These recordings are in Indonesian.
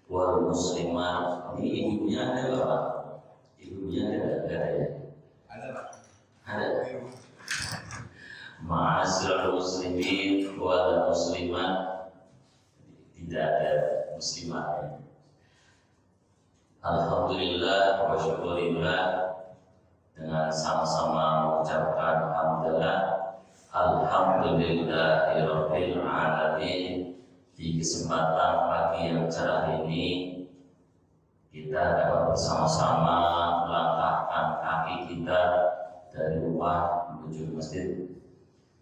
wal muslimat. Ini ibunya ada Bapak? Ibunya ada ya? Ada Pak. Ada. Ma'asyiral muslimin wal muslimat. Tidak ada muslimat. Alhamdulillah wa syukurillah, dengan sama-sama mengucapkan alhamdulillah, alhamdulillahirabbil alamin. Di kesempatan pagi yang cerah ini kita dapat bersama-sama melangkahkan kaki kita dari rumah menuju masjid.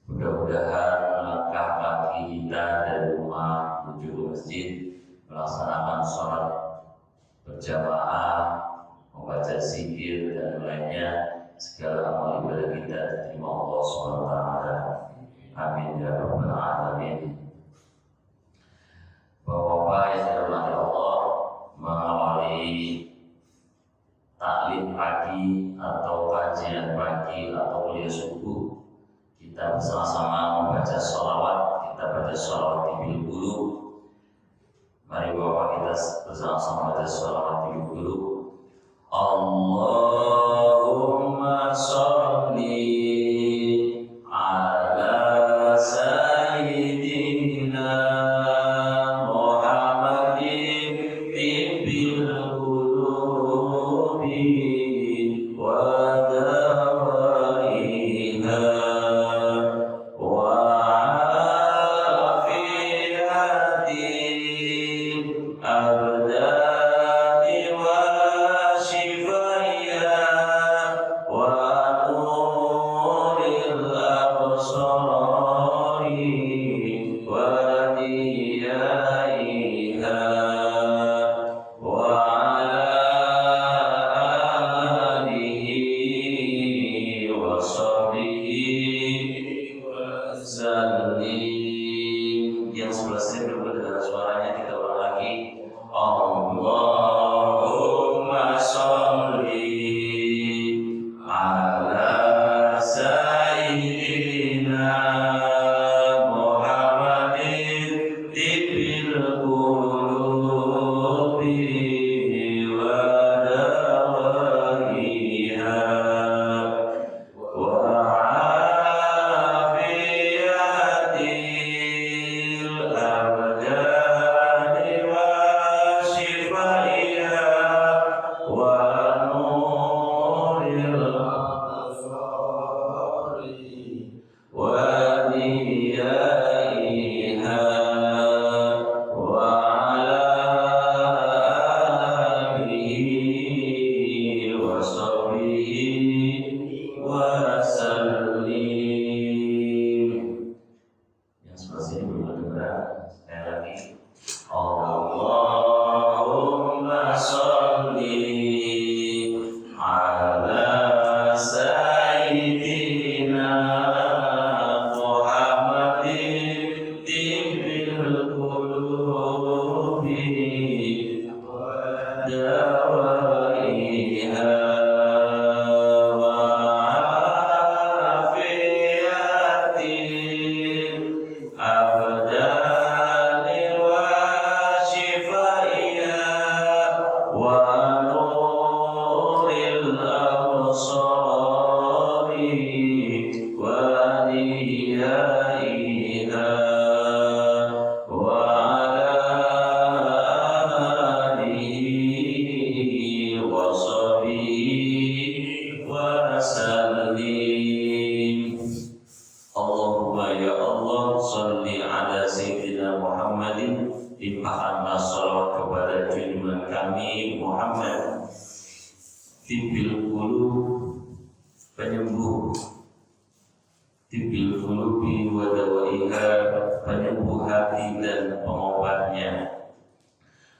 Mudah-mudahan langkah kaki kita dari rumah menuju masjid, melaksanakan sholat berjamaah, membaca zikir dan lainnya, segala amal ibadah kita diterima Allah SWT. Amin ya rabbal alamin. Bapak-bapak yang dirahmati Allah, mengawali taklim pagi atau kajian pagi atau kuliah subuh, kita bersama-sama membaca sholawat. Kita baca sholawat di dulu. Mari Bapak kita bersama-sama baca sholawat di dulu. Allahumma sholli ala sayyidina Muhammadin tibbil qulubi wa dawaiha wa afiyatin abdani wa shifaiha wa nuril absari wa diyaiha wa ala alihi wa sahbihi wa sallim. Yang sebelah sini belum dengar suaranya, kita ulang lagi. Allahumma sholli ala sayyidina Muhammadin tibbil qulubi wa dawaiha wa afiyatil abdani wa shifaiha wa nuril absari wa diyaiha wa ala alihi wa sahbihi wa sallim. Yang sebelah sini belum dengar. Sekali lagi. Allahumma sholli ala sayyidina Muhammadin tibbil qulubi wa dawaiha wa afiyatin abdani wa shifaiha wa nuril absari wa diyaiha wa ala alihi wa sahbihi wa sallim. Allahumma ya Allah, sholli ala sayyidina Muhammadin. Limpahkanlah salawat kepada junjungan kami Muhammad, tibbil qulub, penyembuh, tibbil qulubi wa dawaiha, penyembuh hati dan pengobatnya,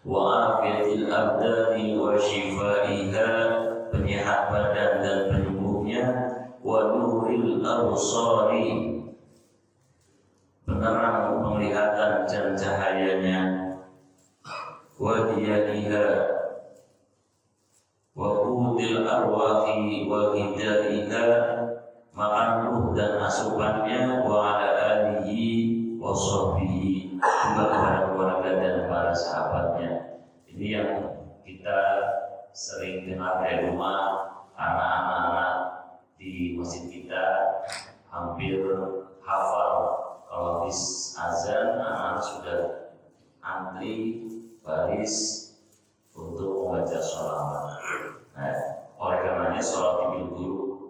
wa afiyatil abdani wa shifaiha, penyehat badan dan penyembuhnya, wa nuril absari, penerang penglihatan dan cahayanya, wa diyaiha, wa qudil arwahi wa hidaiha, makan ruh dan asupannya, wa ala alihi wa sahbihi, kepada keluarga dan para sahabat. Ini yang kita sering dengar dari rumah, anak-anak di masjid kita hampir hafal. Kalau habis azan, anak-anak sudah antri baris untuk membaca sholawat. Nah, oleh karenanya sholawat ibil guru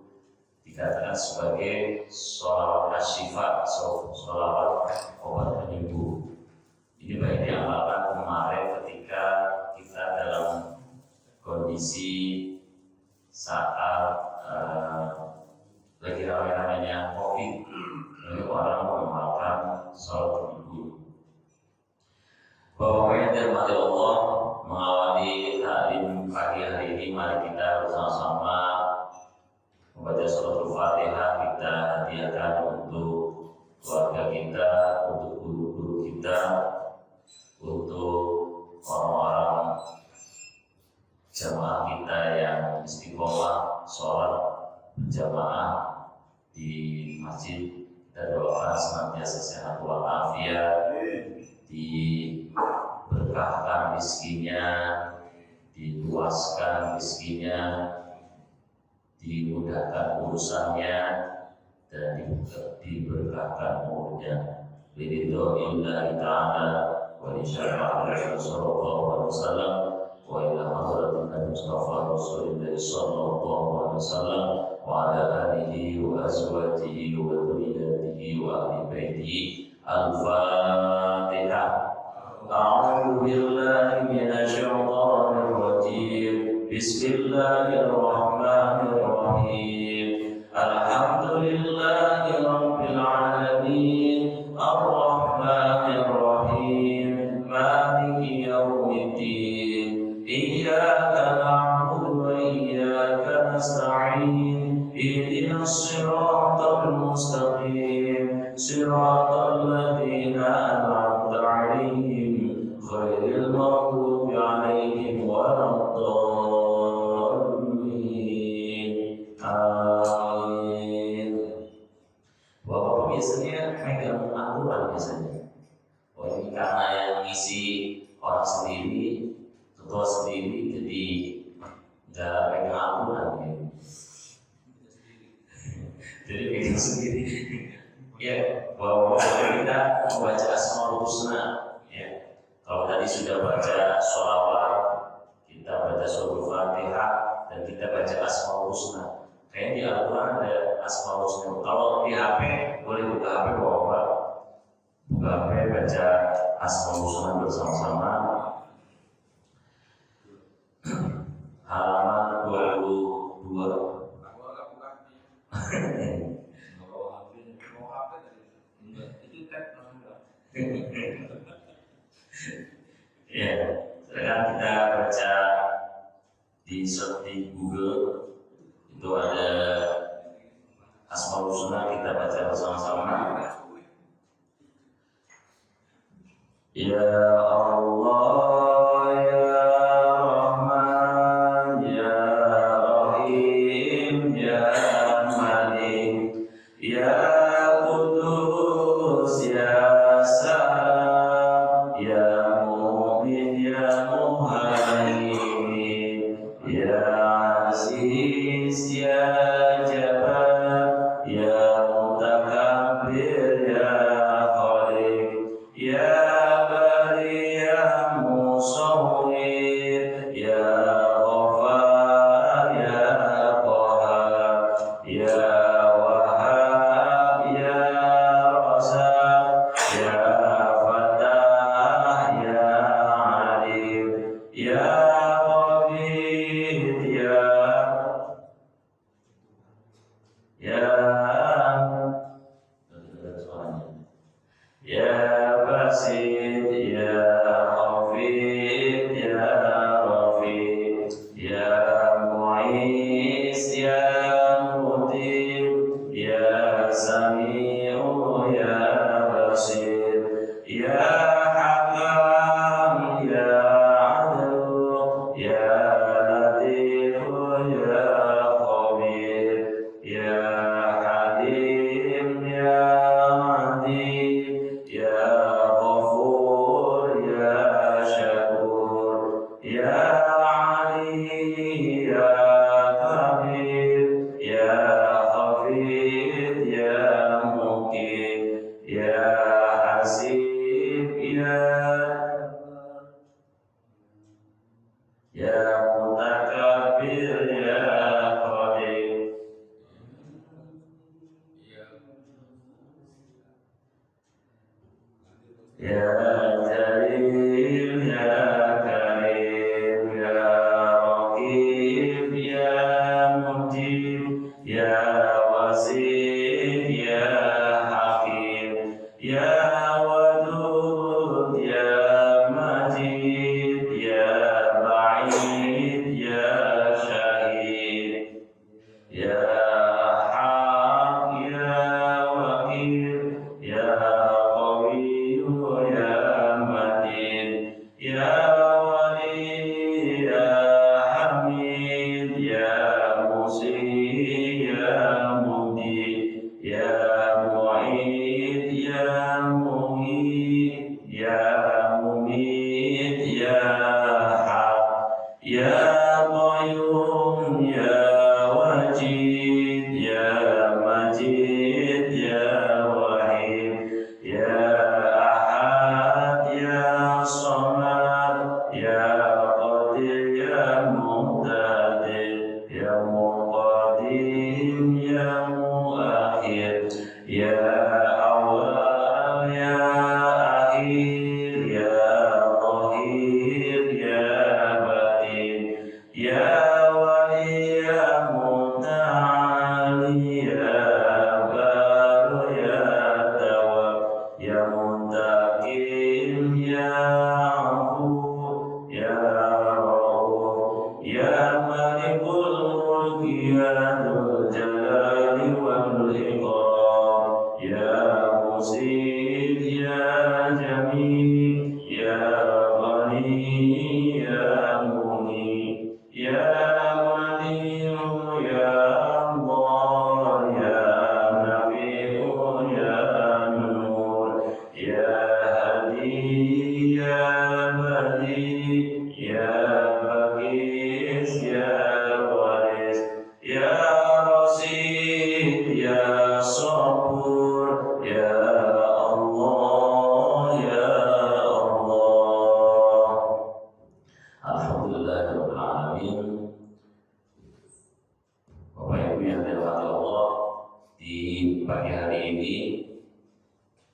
dikatakan sebagai sholawat asyifa, sholawat obat penyembuh. Ini baik diamalkan kemarin ketika kita dalam kondisi saat lagi ramai-ramainya COVID, lalu orang mengamalkan sholat ibu. Bapak yang dirahmati Allah, mengawali taklim pagi hari ini, mari kita bersama-sama membaca suratul Fatihah. Kita hadiahkan untuk keluarga kita, untuk guru-guru kita, untuk orang-orang jamaah kita yang istiqomah sholat berjamaah di masjid. Kita doakan senantiasa sehat walafiat, diberkahkan rezekinya, diluaskan rezekinya, dimudahkan urusannya, dan diberkahkan umurnya. Biridho'illahi ta'ala wa lisyafa'ati sallallahu alaihi wasallam wa ila hadratin Nabi Mustafa Rasulullah sallallahu alaihi wasallam wa ala alihi wa azwajihi wa dhurriyyatihi wa ahli baitihi. Al-Fatihah. A'udzu billahi minasy syaithanir rajim. Bismillahirrahmanirrahim. Alhamdulillahi rabbil alamin. Ar-Rahmanir Rahim. Maliki yaumiddin. Iyyaka na'budu wa iyyaka nasta'in. Ihdinas siratal mustaqim. Siratal ladzina an'amta 'alaihim ghairil maghdubi 'alaihim waladdallin. Amin. Bapak biasanya megang aturan biasanya. Oh, ini karena yang ngisi orang sendiri, ketua sendiri, jadi nggak megang aturan ya. Jadi megang sendiri. Ya, bahwa kita membaca Asmaul Husna. Ya, kalau tadi sudah baca sholawat, kita baca suratul Fatihah, dan kita baca Asmaul Husna. Kayaknya di Al-Quran ada Asmaul Husna. Kalau di HP boleh buka HP bawa, buka HP baca Asmaul Husna bersama-sama. Halaman 22. Ya, sekarang kita baca di search di Google, itu ada Asmaul Husna, kita baca bersama-sama. Ya Allah, ya Rahman, ya Rahim, ya Malik, ya Qudus, ya Salam, ya Mu'min, ya Muhaimin, ya Aziz, ya Jabbar, ya Mutakabbir, ya Khaliq, ya Bari, ya Musawwir, ya Ghaffar, ya Qahhar, ya Wahhab, ya Razzaq, ya Fattah, ya Alim, ya Qabid, ya Basid, ya Hafid, ya Rafiq, ya Mu'is, ya Mutim, ya Sami'u, ya Basir, ya Hakam, ya Adil, ya Latif, ya Khabir, ya Ya Jalil ya Karim ya Raqib ya Mujib ya Wasid ya Hakim ya Wadud ya Majid ya Ba'id ya Syahid ya Haq ya Wakil ya Qawi ya Matin ya Wali ya Hamid ya Musi ya Mudi ya Mu'id ya Muhid ya Mumit ya Haq ya Qayyum ya Wajid ya Majid ya Wahid ya Ahad ya Samad ya Qadir ya Muqtadir ya Muqaddim ya Muakhir ya Awal ya Akhir ya Zahir ya Batin ya Wali ya Muta'ali ya Baru ya Tawab ya Muntakim ya Afu ya Rauf ya Malikul Mulki ya Dzul Jalali wal Ikram ya Musid ya Jamil ya Ghani ya Muni ya Mani'u ya Allah ya Nafi'u ya Nur ya Hadi ya Badi ya Bagis ya Waris ya Rasid ya Sabur ya Allah ya Allah. Alhamdulillahirabbil alamin. Bapak Ibu yang dirahmati Allah, di pagi hari ini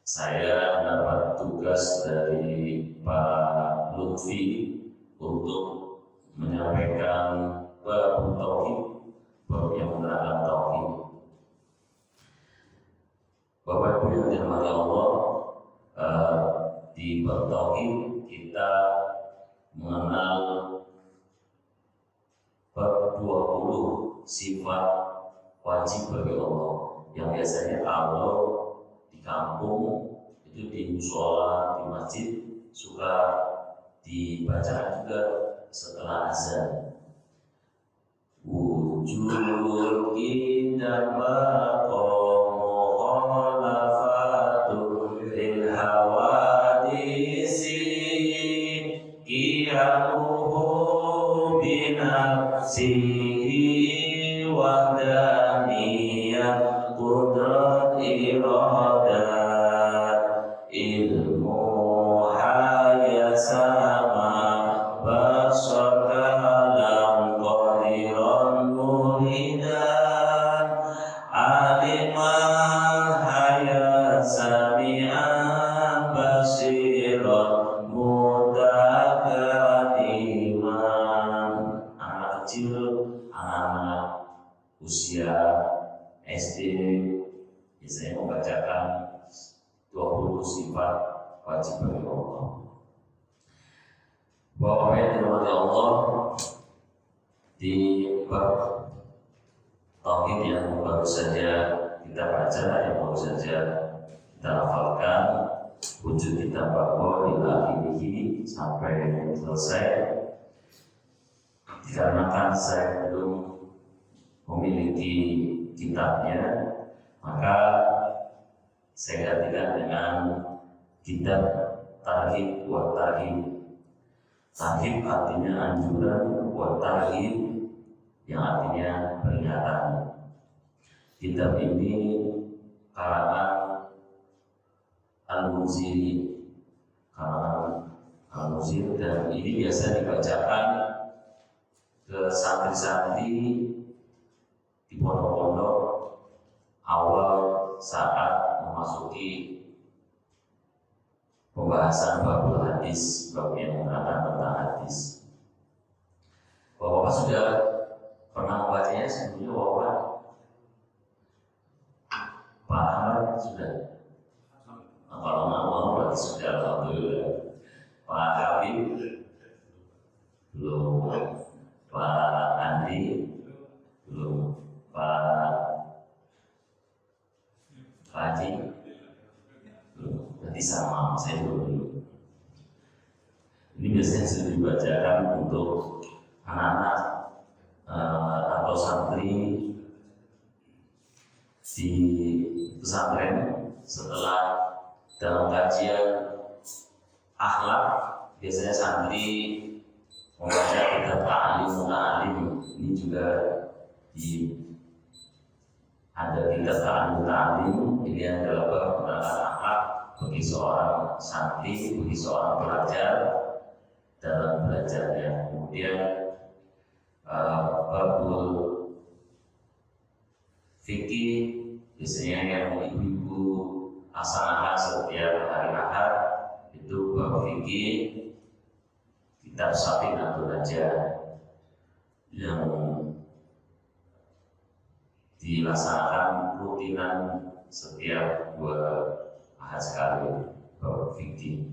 saya mendapat tugas dari Pak Lutfi untuk menyampaikan bab tauhid, bab yang menerangkan tauhid. Bapak Ibu yang dirahmati Allah, di bab tauhid kita mengenal bab 20 sifat wajib bagi Allah yang biasanya kalau di kampung itu di musola, di masjid suka dibacakan juga setelah azan. Wujud indah maqamu khalafatul lil hawadisi qiyamuhu binafsihi wa daniyat qudrat iradat ilmu hayasama basar kalam qadiran muridan aliman hayasami'an basiran mutaqaddiman. Anak kecil, anak-anak usia SD biasanya membacakan 20 sifat wajib bagi Allah. Bapak yang dirahmati Allah, di bab tauhid yang baru saja kita baca, yang baru saja kita hafalkan, wujud kita bahwa ila ini sampai selesai. Dikarenakan saya belum memiliki kitabnya, maka saya gantikan dengan kitab Tarhib wa Tarhib. Tarhib artinya anjuran, wa Tarhib yang artinya peringatan. Kitab ini karangan Al-Muziri, karangan Al-Muziri, dan ini biasa dibacakan ke santri-santri di pondok-pondok awal saat memasuki pembahasan bab hadis, bab yang menerangkan tentang hadis. Bapak sudah pernah membacanya sebelumnya, Bapak? Pak Ahmad sudah? Nah, kalau mau berarti sudah, alhamdulillah. Pak Habib belum, Pak Andi belum, Pak Haji belum, berarti sama, saya juga belum. Ini biasanya sudah dibacakan untuk anak-anak atau santri di pesantren setelah dalam kajian akhlak. Biasanya santri membaca kitab ta'lim. Ini juga ada kitab ta'lim. Ini adalah penerapan akhlak bagi seorang santri, bagi seorang pelajar dalam belajarnya. Kemudian babul fikih biasanya yang ibu-ibu laksanakan setiap hari Ahad itu bab fikih kitab Safinatul Hajjah yang dilaksanakan rutinan setiap 2 Ahad sekali, bab fikih.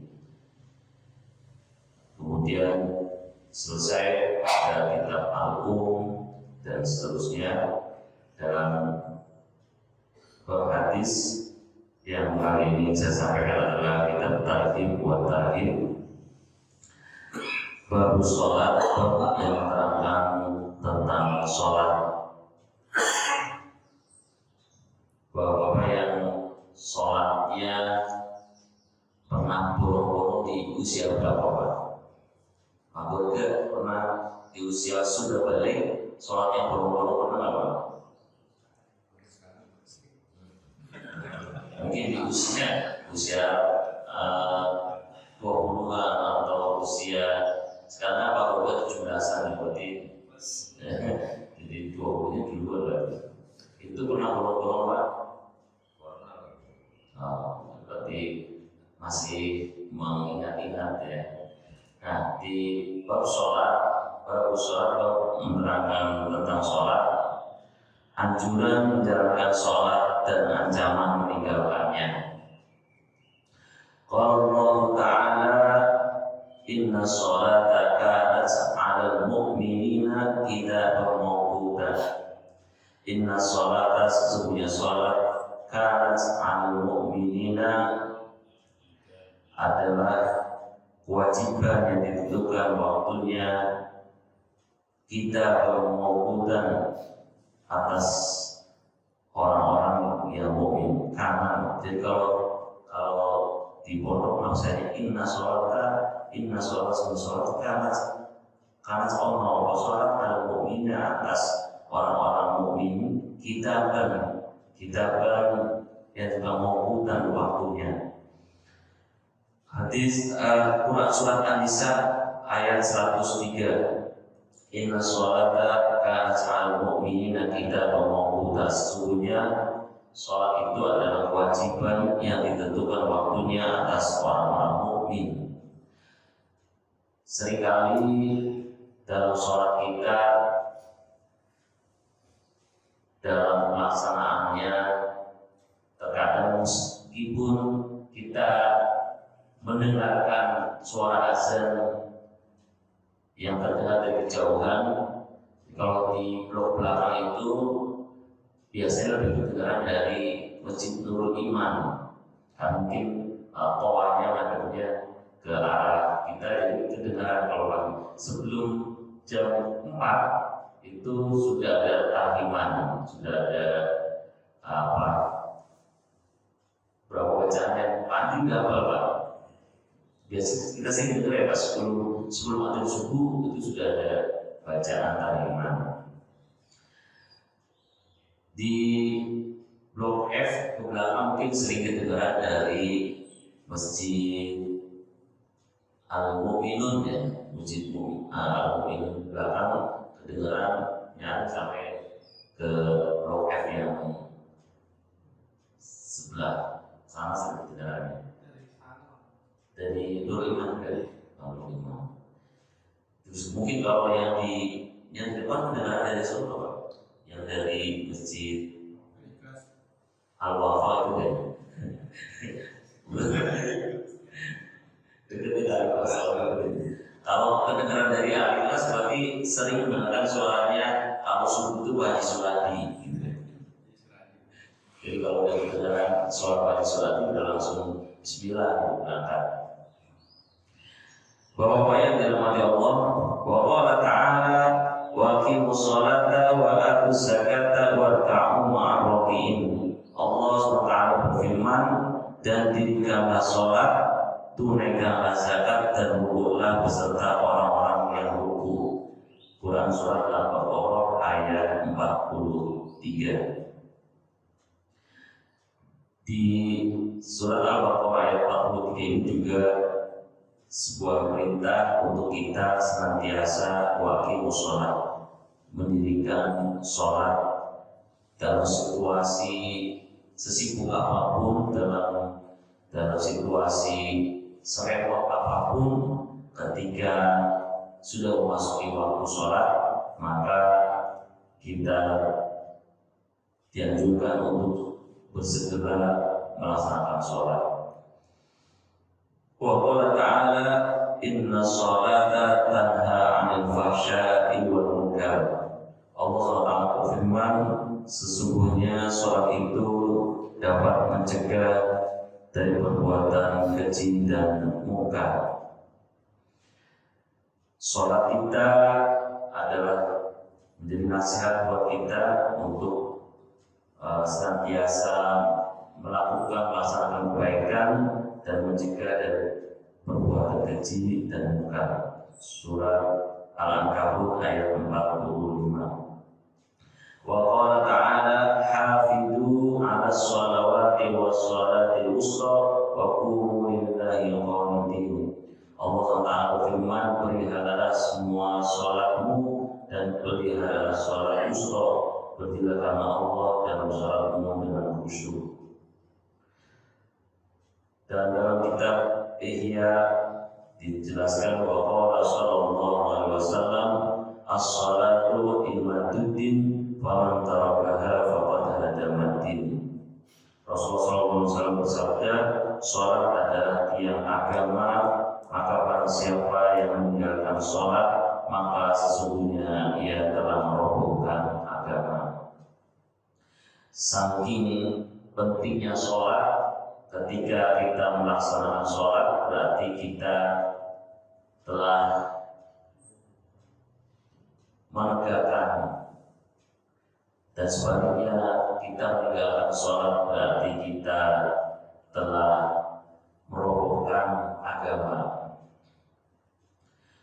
Kemudian selesai ada kitab Al-Um dan seterusnya. Dalam bab hadis yang kali ini saya sampaikan adalah kitab Tarhib wa Tarhib, bab sholat, bab yang menerangkan tentang sholat. Bapak yang sholatnya pernah bolong-bolong di usia berapa, Pak? Pak Burga pernah di usia sudah balik sholatnya bolong-bolong, pernah nggak, Pak? Mungkin di usia 20-an atau usia sekarang Pak Burga 17-an, berarti jadi 20-nya duluan berarti. Itu pernah bolong-bolong, Pak? Berarti masih mengingat-ingat ya. Nah, di bab sholat menerangkan tentang sholat, anjuran menjalankan sholat dan ancaman meninggalkannya. Qala Allah Ta'ala, inna sholata kanat 'alal mu'minina kitaban mawquta. Inna sholata, sesungguhnya sholat, kanat 'alal mu'minina adalah kewajiban yang ditentukan waktunya, kita bermautan atas orang-orang yang mukmin. Karena jadi kalau di pondok maksudnya inna sholat karena Allah sholat al mukminnya atas orang-orang mukmin, kita yang juga mautan waktunya. Hadis Quran surat An-Nisa ayat 103. Inna sholata kanat 'alal mu'minina kitaban mawquta. Sesungguhnya sholat itu adalah kewajiban yang ditentukan waktunya atas orang-orang mukmin. Seringkali dalam sholat kita, dalam pelaksanaannya, terkadang meskipun kita mendengarkan suara azan yang terdengar dari kejauhan, kalau di blok belakang itu biasanya lebih kedengaran dari Masjid Nurul Iman. Kan mungkin toanya menghadapnya ke arah kita, jadi kedengaran kalau pagi. Sebelum jam 4 itu sudah ada tahliman, sudah ada berapa bacaan yang pagi nggak apa-apa. Biasa kita sering dengar ya, pas sebelum adzan subuh itu sudah ada bacaan tahliman. Di blok F ke belakang mungkin sering kedengaran dari Masjid Al-Mu'minun ya, Masjid Al-Mu'minun belakang kedengarannya sampai ke blok F yang sebelah sana sering kedengarannya. 65 kali. 65. Terus mungkin kalau yang depan adalah dari Solo, Pak. Yang dari Masjid Al-Wafa itu kan. Itu tidak ada. Kalau kedengaran dari Al-Ikhlas berarti sering mendengar suaranya kalau subuh itu Pak Haji Suradi. Jadi kalau udah kedengaran suara Pak Haji Suradi udah langsung Bismillah berangkat. Bapak yang dirahmati Allah, wa qala ta'ala wa aqimus sholata wa atuz zakata warka'u ma'ar raki'in. Allah SWT berfirman, dan dirikanlah sholat, tunaikanlah zakat, dan rukuklah beserta orang-orang yang ruku. Quran surat Al-Baqarah ayat 43. Di surat Al-Baqarah ayat 43 ini juga sebuah perintah untuk kita senantiasa waqimus sholat, mendirikan sholat dalam situasi sesibuk apapun, dalam situasi serepot apapun. Ketika sudah memasuki waktu sholat, maka kita dianjurkan untuk bersegera melaksanakan sholat. Wa qala ta'ala inna sholata tanha 'anil fahsya'i wal munkar. Allah SWT berfirman, sesungguhnya sholat itu dapat mencegah dari perbuatan keji dan munkar. Sholat kita adalah menjadi nasihat buat kita untuk senantiasa melaksanakan kebaikan dan mencegah dari perbuatan keji dan munkar. Surat Al-Ankabut ayat 45. Wa qala ta'ala hafidhu 'alas shalawati was shalatil wusta wa qumu lillahi qanitin. Allah SWT berfirman, peliharalah semua sholatmu dan peliharalah sholat wusta, berdirilah karena Allah dalam sholatmu dengan khusyuk. Dan dalam kitab Ihya dijelaskan bahwa Rasulullah SAW as-salatu imaduddin faman tarakaha faqad hadamaddin. Rasulullah SAW bersabda, sholat adalah tiang agama, maka barang siapa yang meninggalkan sholat, maka sesungguhnya ia telah merobohkan agama. Saking pentingnya sholat, ketika kita melaksanakan sholat berarti kita telah menegakkan, dan sebaliknya kita meninggalkan sholat berarti kita telah merobohkan agama.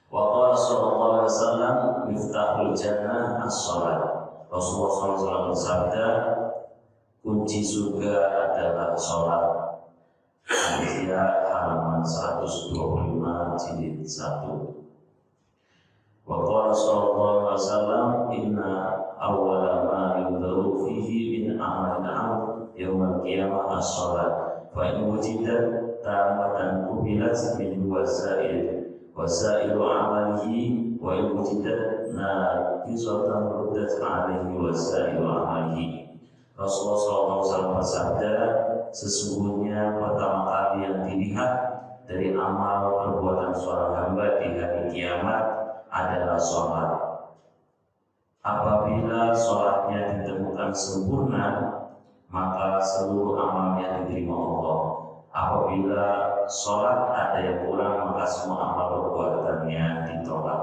Wa qala sallallahu alaihi wasallam miftahul jannah as-sholat. Rasulullah SAW bersabda, kunci surga adalah sholat. Hadisnya halaman 125 jilid 1. Wa qala sallallahu alaihi wasallam inna awwala ma yundaru fihi min amalil 'abd yaumil qiyamah as-shalat fa in wujidat tamatan qubilat min wasailu amalihi wa in wujidat naqisatan ruddat alaihi wasailu amalihi. Rasulullah SAW bersabda, sesungguhnya pertama kali yang dilihat dari amal perbuatan seorang hamba di hari kiamat adalah sholat. Apabila sholatnya ditemukan sempurna, maka seluruh amalnya diterima Allah. Apabila sholat ada yang kurang, maka semua amal perbuatannya ditolak.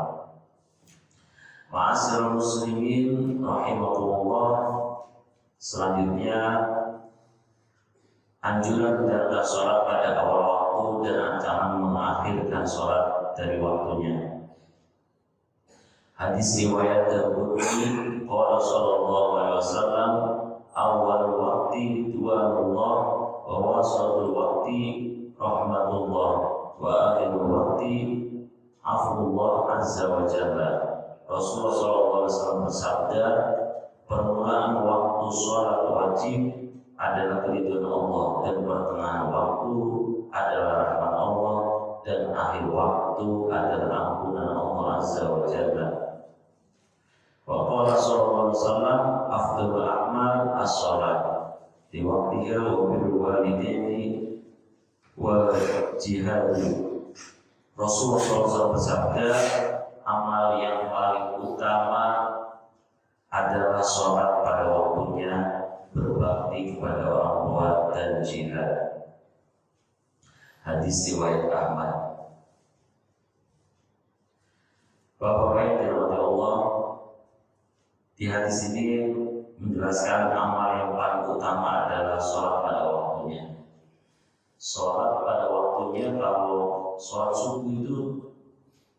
Ma'asyiral muslimin rahimakumullah. Selanjutnya, anjuran menjalankan sholat pada awal waktu dan ancaman mengakhirkan sholat dari waktunya. Hadis riwayat Tirmidzi, qala sallallahu alaihi wasallam, awal waqti ridwanullah wa wasatul waqti rahmatullah wa akhirul waqti afullah azza wa jalla. Rasulullah sallallahu alaihi wasallam bersabda, permulaan waktu sholat wajib adalah keridhaan Allah dan pertengahan waktu adalah rahmat Allah dan akhir waktu adalah ampunan Allah Azza wa Jalla. Wa qala sallallahu alaihi wasallam afdhalul a'mal as-shalat di waqtiha wa bil walidaini wa jihad. Rasulullah SAW bersabda, amal yang paling utama adalah sholat pada waktunya, berbakti kepada orang tua dan jihad. Hadis riwayat Ahmad. Bapak-bapak yang dirahmati Allah, di hadis ini menjelaskan amal yang paling utama adalah sholat pada waktunya. Sholat pada waktunya, kalau sholat subuh itu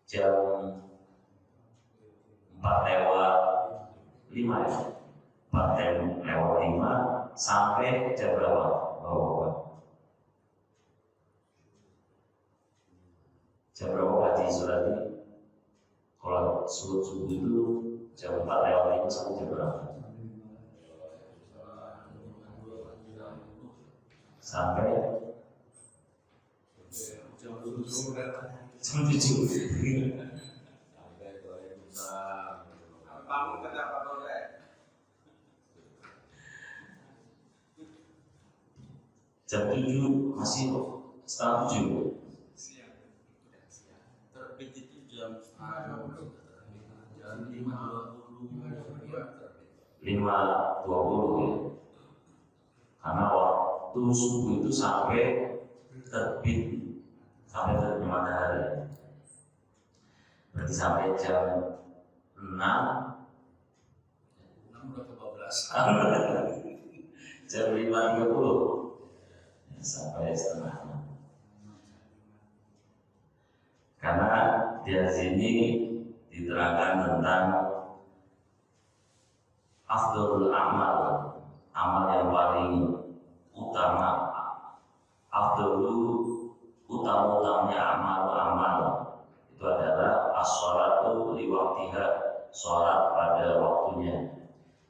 jam 4:05 ya, 4:05 sampai jam berapa? Jam berapa Haji Suradi? Kalau subuh itu jam 4:05 sampai jam berapa? Sampai jam 7. Jam 7 masih setengah 7. Terbit itu jam 5:20 ya. Karena waktu subuh itu sampai terbit, sampai terbit matahari. Berarti sampai jam 6 udah ke 12. Jam 5:30 sampai setengah 6. Karena di sini diterangkan tentang afdhalul amal, amal yang paling utama. Afdhalu, utama-utamanya amal itu adalah as-sholatu li waqtiha, sholat pada waktunya.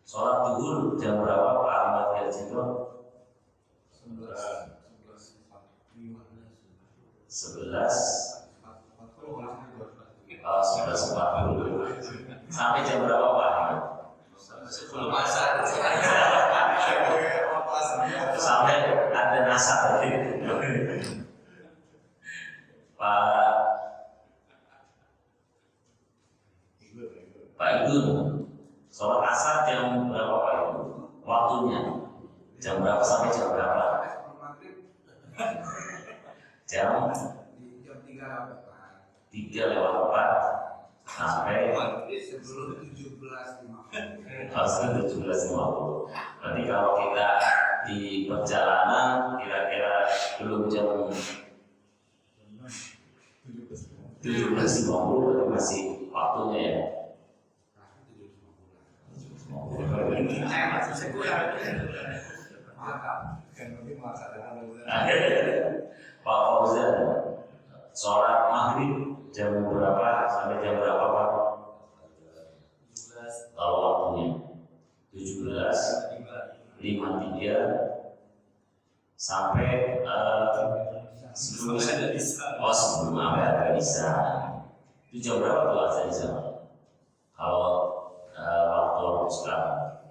Sholat zuhur jam berapa Pak Ahmad Yajido? 11:40 sampai jam berapa Pak Ahmad? Sebelum asar. Sampai ada nasar. Pak Idun, sholat asar jam berapa Pak Idun? Waktunya jam berapa sampai jam berapa? Jam 3:04 sampai sebelum 17.50. Berarti kalau kita di perjalanan kira-kira belum jam 17:50 berarti masih waktunya ya. Pak Fauzan, sholat maghrib jam berapa sampai jam berapa Pak? Kalau waktunya 17:53 sampai sebelum ada bisa. Itu jam berapa tuh azan di sana? Kalau waktu sekarang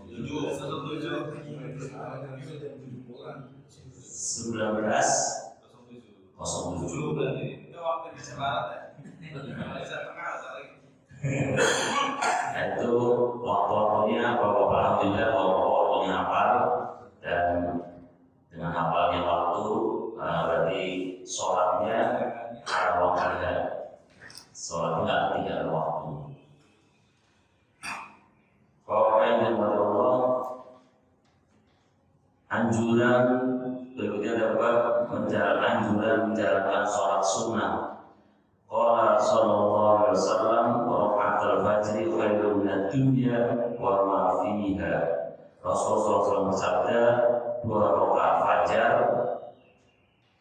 19:07 berarti itu waktu di Barat ya. Indonesia Tengah atau lagi. Nah, itu waktu-waktunya Bapak-bapak alhamdulillah waktunya hafal, dan dengan hafalnya waktu berarti sholatnya ada waktunya, sholatnya tidak ada waktu. Bapak yang dirahmati Allah, anjuran berikutnya dapat menjalankan sholat sunnah. Qala sallallahu alaihi wasallam, raka'atul fajri khairun minad dunya wa ma fiha. Rasulullah SAW bersabda, 2 rakaat fajar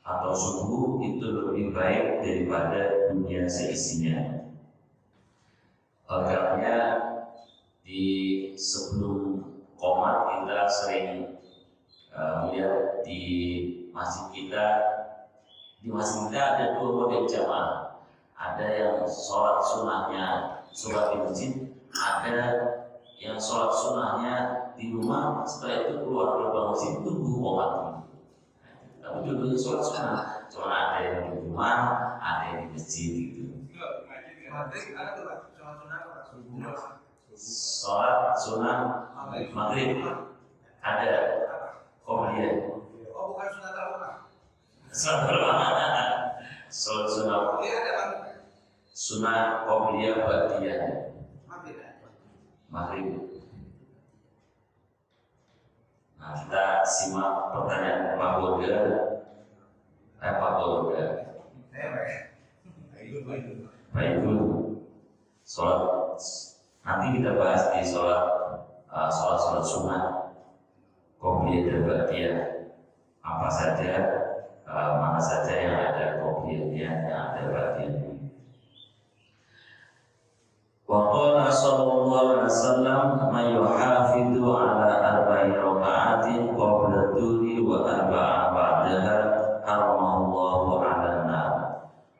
atau subuh itu lebih baik daripada dunia seisinya. Agaknya di sebelum qomat kita sering melihat di masjid kita, di masjid kita ada dua model jamaah. Ada yang sholat sunnahnya sholat di masjid, ada yang sholat sunnahnya di rumah, setelah itu keluar gerbang masjid tunggu sholat. Tapi dua-duanya sholat sunnah, cuma ada yang di rumah, ada yang di masjid gitu. Maghrib ada tuh Pak, sholat sunnah apa subuh? Sholat sunnah maghrib ada qobliyah. Oh bukan sunnah tarawih. Sholat sunnah Dia ada maghrib. sunnah qobliyah ba'diyah Maghrib ya. maghrib. Nah, kita simak pertanyaan Pak Golga. Pak Golga. Pak Ibu, sholat nanti kita bahas di sholat sunnah qobliyah dan ba'diyah. Apa saja, mana saja yang ada qobliyahnya, yang ada ba'diyahnya. Wa qala sallallahu alaihi wasallam may yuhafidhu ala arba'i raka'atin qabla dhuhri wa arba'a ba'daha haramallahu 'alan nar.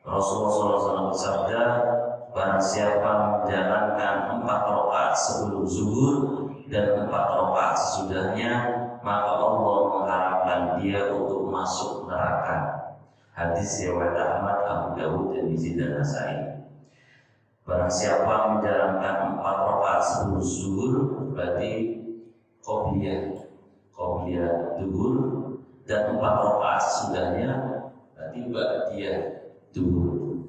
Rasulullah SAW bersabda, barang siapa menjalankan 4 rakaat sebelum zuhur dan 4 rakaat sesudahnya, maka Allah mengharamkan dia untuk masuk neraka. Hadis riwayat Ahmad, Abu Dawud, dan Nasai. Barang siapa menjalankan 4 rakaat sebelum zuhur, berarti qobliyah zuhur, dan 4 rakaat sesudahnya, berarti ba'diyah zuhur.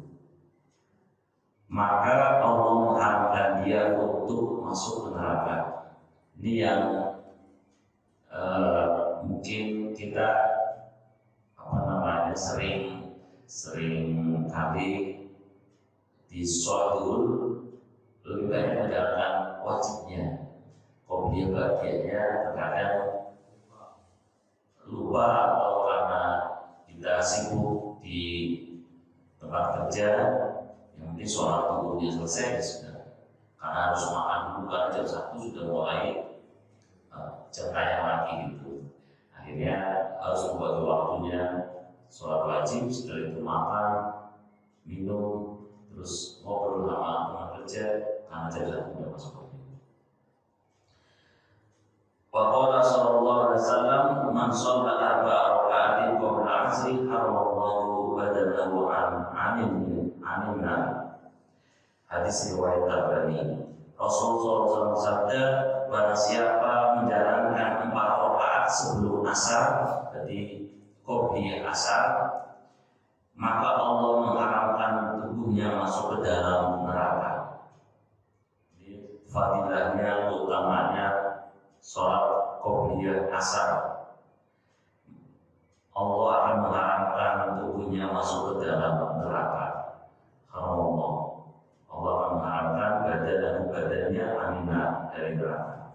Maka Allah mengharamkan dia untuk masuk ke neraka. Ini yang mungkin kita sering kali di sholat zuhur lebih banyak menjalankan wajibnya, qobliyah ba'diyahnya terkadang lupa atau karena kita sibuk di tempat kerja, yang penting sholat zuhurnya selesai ya sudah. Karena harus makan dulu karena jam 1 sudah mulai jam tayang lagi gitu. Akhirnya harus membagi waktunya sholat wajib, setelah itu makan, minum, terus ngobrol sama teman kerja karena jam 1 sudah masuk lagi. Wa qala sallallahu alaihi wasallam man shalla arba'a raka'atin qabla al-'asri haramallahu badanahu 'anil nar. Hadis riwayat Tabrani. Rasulullah SAW bersabda, barang siapa menjalankan 4 rakaat sebelum asar, berarti qobliyah asar, maka Allah mengharamkan tubuhnya masuk ke dalam neraka. Jadi, fadilahnya, utamanya sholat qobliyah asar, Allah akan mengharamkan tubuhnya masuk ke dalam neraka. Haramullah, Allah akan mengharamkan badannya aminah dari neraka.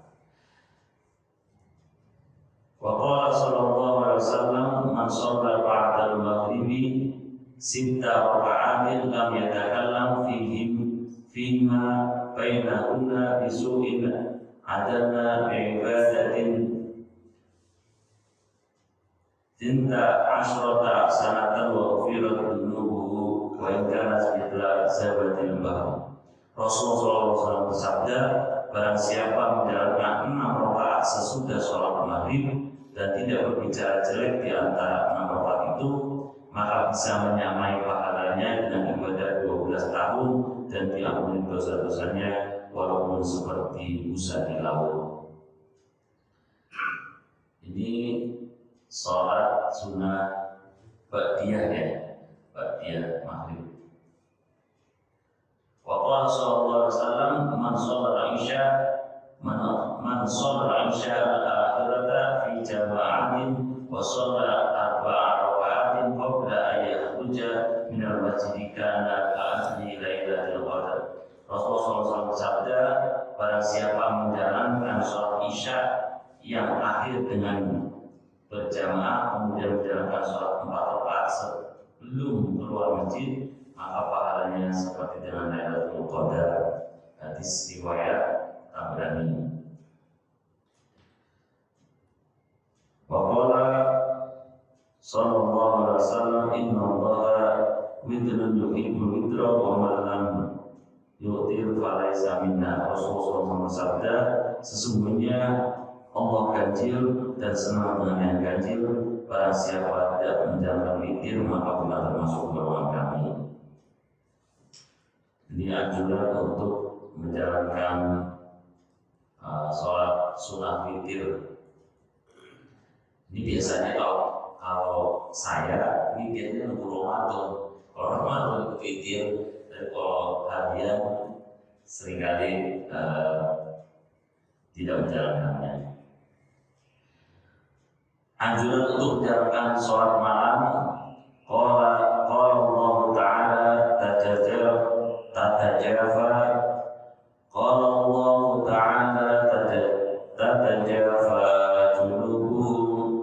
Wa qala sallallahu alaihi wasallam man shalla ba'da al-maghribi 6 raka'atin lam yatakallam fima bainahunna bisu'in adana bi'ibadatin tinta asyrata sanatan wa ufirat dunubuhu wa inkanas mithla zabatil bahr. Rasulullah SAW bersabda, barang siapa menjalankan 6 rakaat sesudah sholat maghrib dan tidak berbicara jelek di antara 6 rakaat itu, maka bisa menyamai pahalanya dengan ibadah 12 tahun dan diampuni dosa-dosanya walaupun seperti busa di laut. Ini sholat sunnah ba'diyah ya, ba'diyah maghrib. Wa qala sallallahu alaihi wasallam man shalla al-isya al-akhirata fi jama'atin wa shalla 4 raka'atin qabla an yakhruja min al-masjid kana ka'asli lailatul qadar. Rasulullah SAW bersabda, barang siapa menjalankan sholat isya yang akhir dengan berjamaah, kemudian menjalankan sholat 4 rakaat sebelum keluar masjid, maka pahalanya seperti dengan Lailatul Qadar. Hadis riwayat Tabrani. Wa qala sallallahu alaihi wasallam, innallaha witrun yuhibbul witra wa man lam yu'tir falaysa minna. Rasulullah bersabda, sesungguhnya Allah ganjil dan senang dengan yang ganjil. Barang siapa tidak menjalankan witir maka bukan termasuk golongan kami. Ini anjuran untuk menjalankan sholat sunnah witir. Ini biasanya kalau saya witirnya nunggu Ramadan. Kalau Ramadan itu witir, dan kalau harian seringkali tidak menjalankannya. Anjuran untuk menjalankan sholat malam. Qala Allah Ta'ala tatajafa. Qala Allah Ta'ala tatajafa junubuhum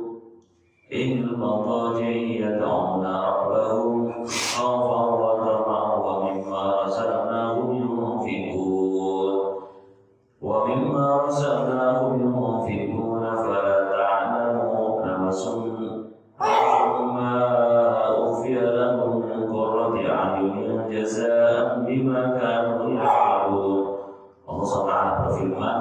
il madaji yad'una rabbahum khawfan wa tama'an wa mimma razaqnahum yunfiqun wa mimma razaqnahum yunfiqun fala ta'lamu nafsun ma ukhfiya lahum min qurrati a'yunin jazaa'an bima kanu ya'malun. Allah SWT berfirman,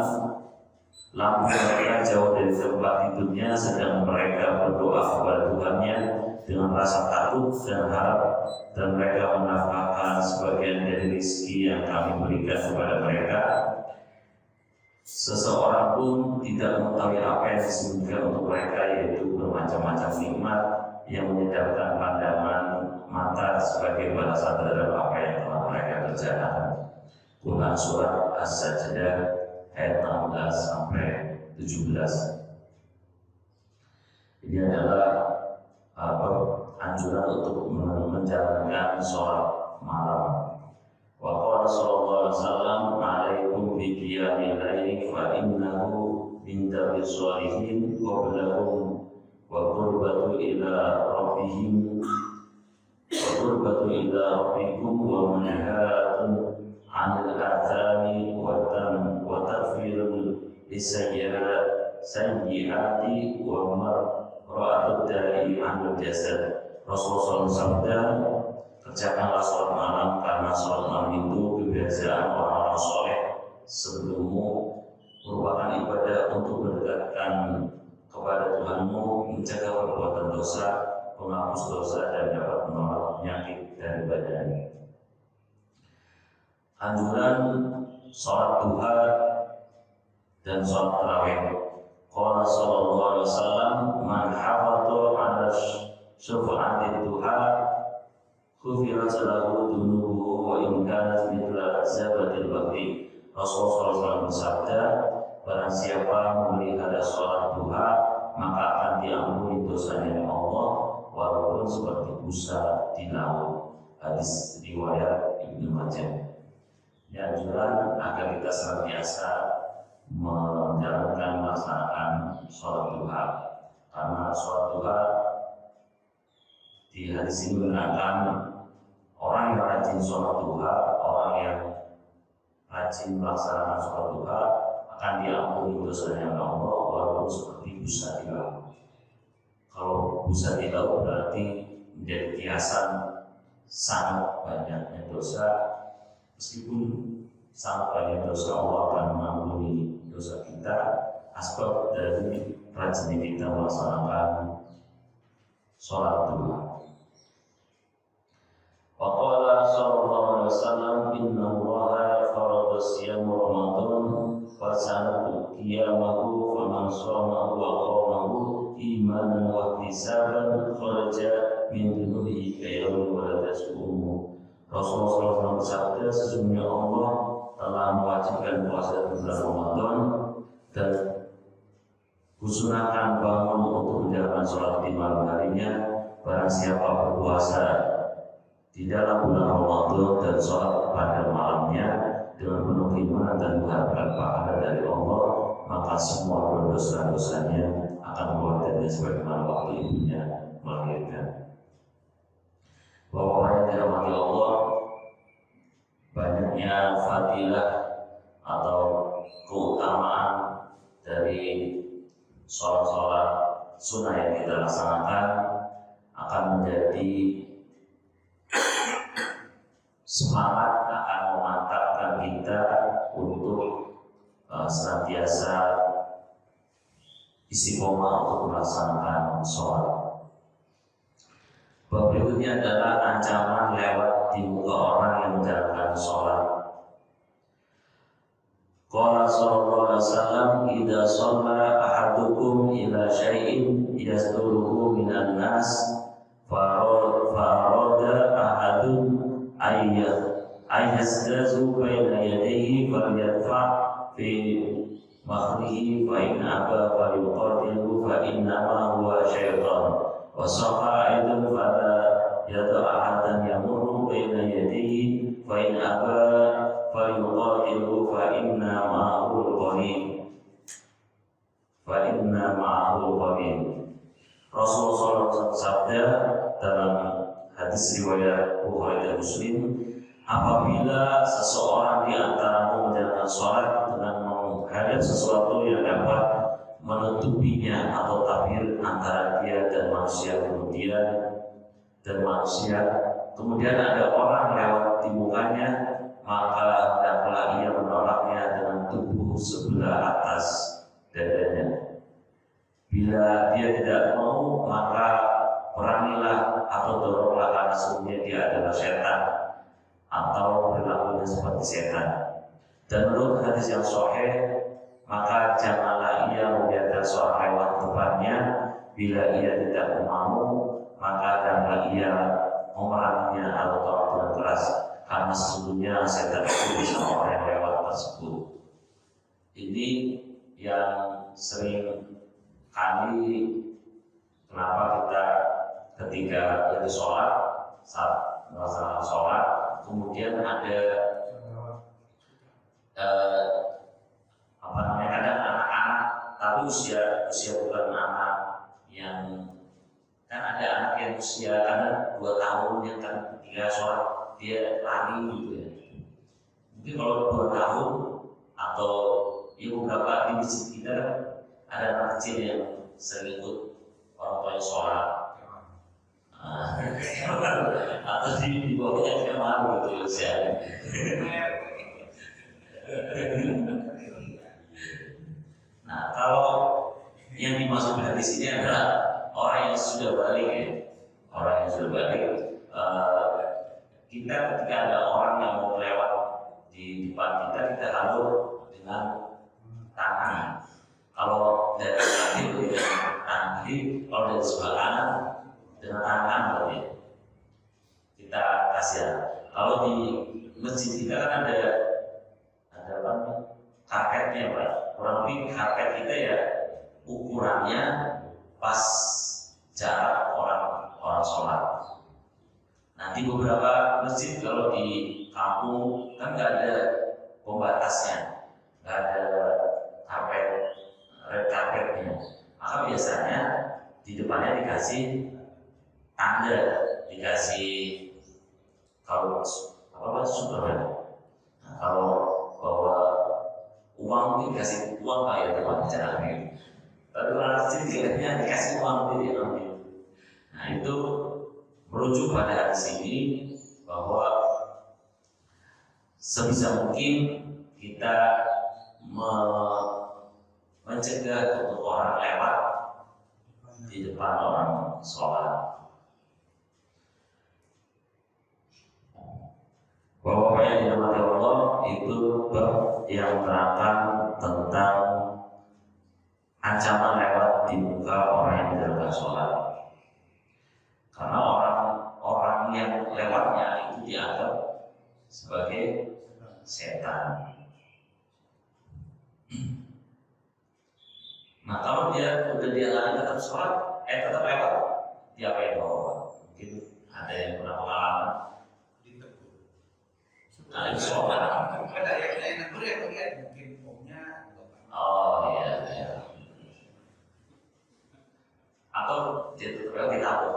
lampu mereka jauh dari tempat tidurnya sedang mereka berdoa kepada Tuhannya dengan rasa takut dan harap, dan mereka menafkahkan sebagian dari rezeki yang kami berikan kepada mereka. Seseorang pun tidak mengetahui apa yang disembunyikan untuk mereka, yaitu bermacam-macam nikmat yang menyedapkan pandangan mata sebagai balasan terhadap apa yang telah mereka kerjakan. Quran Surat As-Sajdah ayat 16 sampai 17. Ini adalah anjuran untuk menjalankan sholat malam. Wa qala sallallahu alaihi wasallam, alaikum bi qiyamil laili fa innahu min tabi'is shalihin qablahum wa qurbatu ila rabbihim wa manhatun 'anil athami wa tafirul sayyiati wa mar'atud da'i 'anil jasad. Rasulullah SAW, kerjakanlah sholat malam karena sholat malam itu kebiasaan orang-orang soleh sebelummu, merupakan ibadah untuk mendekatkan kepada Tuhanmu, mencegah perbuatan dosa, penghapus dosa, dan dapat menolak penyakit dari badannya. Anjuran sholat duha dan sholat tarawih. Qala sallallahu alaihi wasallam, man hafadha 'ala syafa'ati duha khufirat lahu dunubuhu wa in kanat mithla zabatil bahri. Rasulullah SAW bersabda, barang siapa memelihara sholat duha maka akan diampuni dosanya Allah walaupun seperti busa di laut. Hadis riwayat Ibnu Majah. Ini anjuran agar kita senantiasa menjalankan melaksanakan sholat duha, karena sholat duha di hadis ini menerangkan orang yang rajin sholat duha, orang yang rajin melaksanakan sholat duha akan diampuni dosanya oleh Allah walaupun seperti busa di laut. Kalau busa di laut berarti menjadi kiasan sangat banyaknya dosa. Meskipun sangat banyak dosa, Allah akan mengampuni dosa kita asbab dari rajin kita melaksanakan sholat duha. Wa qala sallallahu alaihi wasallam, inna Allaha farada siyam Ramadan fa sanatu qiyamahu faman shamahu wa qamahu imanan wa ihtisaban kharaja min dunubihi kayawmin waladat ummu. Rasulullah SAW bersabda, sesungguhnya Allah telah mewajibkan puasa bulan Ramadan dan kusunahkan bangun untuk menjalankan sholat di malam harinya. Barang siapa berpuasa di dalam bulan Ramadan dan sholat pada malamnya dengan penuh iman dan mengharapkan pahala dari Allah, maka semua dosa-dosanya akan keluar dari sebagaimana waktu ibunya melahirkan. Bahwa orang yang dirahmati Allah, banyaknya fadilah atau keutamaan dari sholat-sholat sunnah yang kita laksanakan akan menjadi semangat, akan memantapkan kita untuk senantiasa istiqomah untuk melaksanakan sholat. Berikutnya adalah ancaman lewat di muka orang yang menjalankan sholat. Qala sallallahu alaihi wasallam, idza shalla ahadukum ila syai'in yasturuhu minan nas farada ahadun ayyasdazu baina yadayhi falyadfa fi makhrihi fa in aba falyuqatilu fa innama huwa syaitan wa saqa aidan fala yada ahadan yamurru baina yadayhi fa in aba falyuqatilu fa inna ma'ahul qarin. Rasulullah SAW sabda dalam hadis riwayat Bukhari dan Muslim, apabila seseorang di antaramu menjalankan sholat dengan menghadap sesuatu yang dapat menutupinya atau tabir antara dia dan manusia, kemudian ada orang lewat di mukanya, maka hendaklah ia menolaknya dengan tubuh sebelah atas dadanya. Bila dia tidak mau, maka perangilah atau doronglah karena sesungguhnya dia adalah setan atau perilakunya seperti setan. Dan menurut hadis yang sahih, maka janganlah ia membiarkan seorang lewat depannya. Bila ia tidak mau, maka hendaklah ia memeranginya atau tolak dengan keras, karena sesungguhnya setan itu bisa orang yang lewat tersebut. Ini yang sering kali kenapa kita ketika lagi sholat, saat melaksanakan sholat, kemudian ada kadang anak-anak, tapi usia bukan anak yang, kan ada anak yang usia kadang 2 tahun yang kan ketika sholat dia lari gitu ya. Mungkin kalau 2 tahun atau ya beberapa di masjid kita ada anak kecil yang sering ikut orang tuanya sholat, atau di bawahnya kayak malu gitu usianya. Nah, kalau yang dimaksud di sini adalah orang yang sudah balik ya, orang yang sudah balik. Kita ketika ada orang yang mau lewat di depan kita halur dengan tangan. Kalau dari kaki dengan tangan kiri, kalau dari sebelah kanan dengan tangan kanan berarti kita kasih. Kalau di masjid kita kan ada apa? Karpetnya, Pak. Kurang lebih karpet kita ya ukurannya pas jarak orang sholat. Nah, di beberapa masjid kalau di kampung kan nggak ada pembatasnya, nggak ada red carpetnya. Maka biasanya di depannya dikasih tanda, dikasih kalau apa Superman. Nah, kalau bawa uang mungkin dikasih uang kayak depan jalannya. Tapi orang kecil kayaknya dikasih uang dia ambil. Nah, itu merujuk pada hadis ini bahwa sebisa mungkin kita mencegah untuk orang lewat di depan orang sholat. Bahwa yang dirahmati Allah itu yang menerangkan tentang ancaman lewat di muka orang yang menjalankan sholat. Karena orang yang lewatnya itu dianggap sebagai setan. Nah, kalau dia udah dihalangi tetap sholat, tetap lewat, dia apa yang bawa? Mungkin ada yang pernah pengalaman ditegur. Nah, itu sholat. Ada yang negur ya, mungkin omnya. Oh iya. Atau dia tetap lewat ditabok.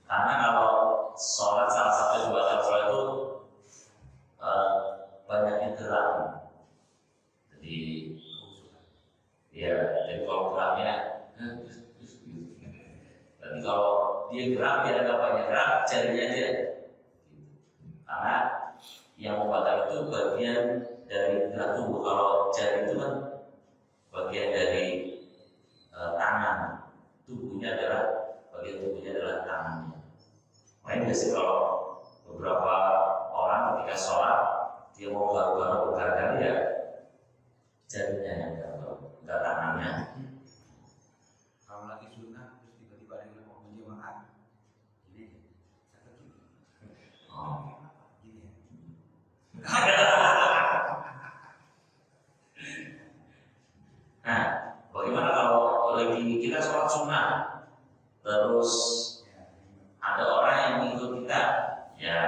Karena kalau sholat, salah satu bagian sholat itu banyak yang gerak. Jadi ya jarinya aja. Karena yang membatal itu bagian dari tubuh. Kalau jari itu kan bagian dari tangan. Bagian tubuhnya adalah tangannya. Makanya biasanya kalau beberapa orang ketika sholat dia mau baru-baru berkali-kali ya jarinya yang enggak tangannya. Kalau lagi sunnah terus tiba-tiba ada yang mau menjemaah, jadi kata gini. Gini ya. Nah, bagaimana kalau lagi kita sholat sunnah terus ada orang yang mengikut kita, ya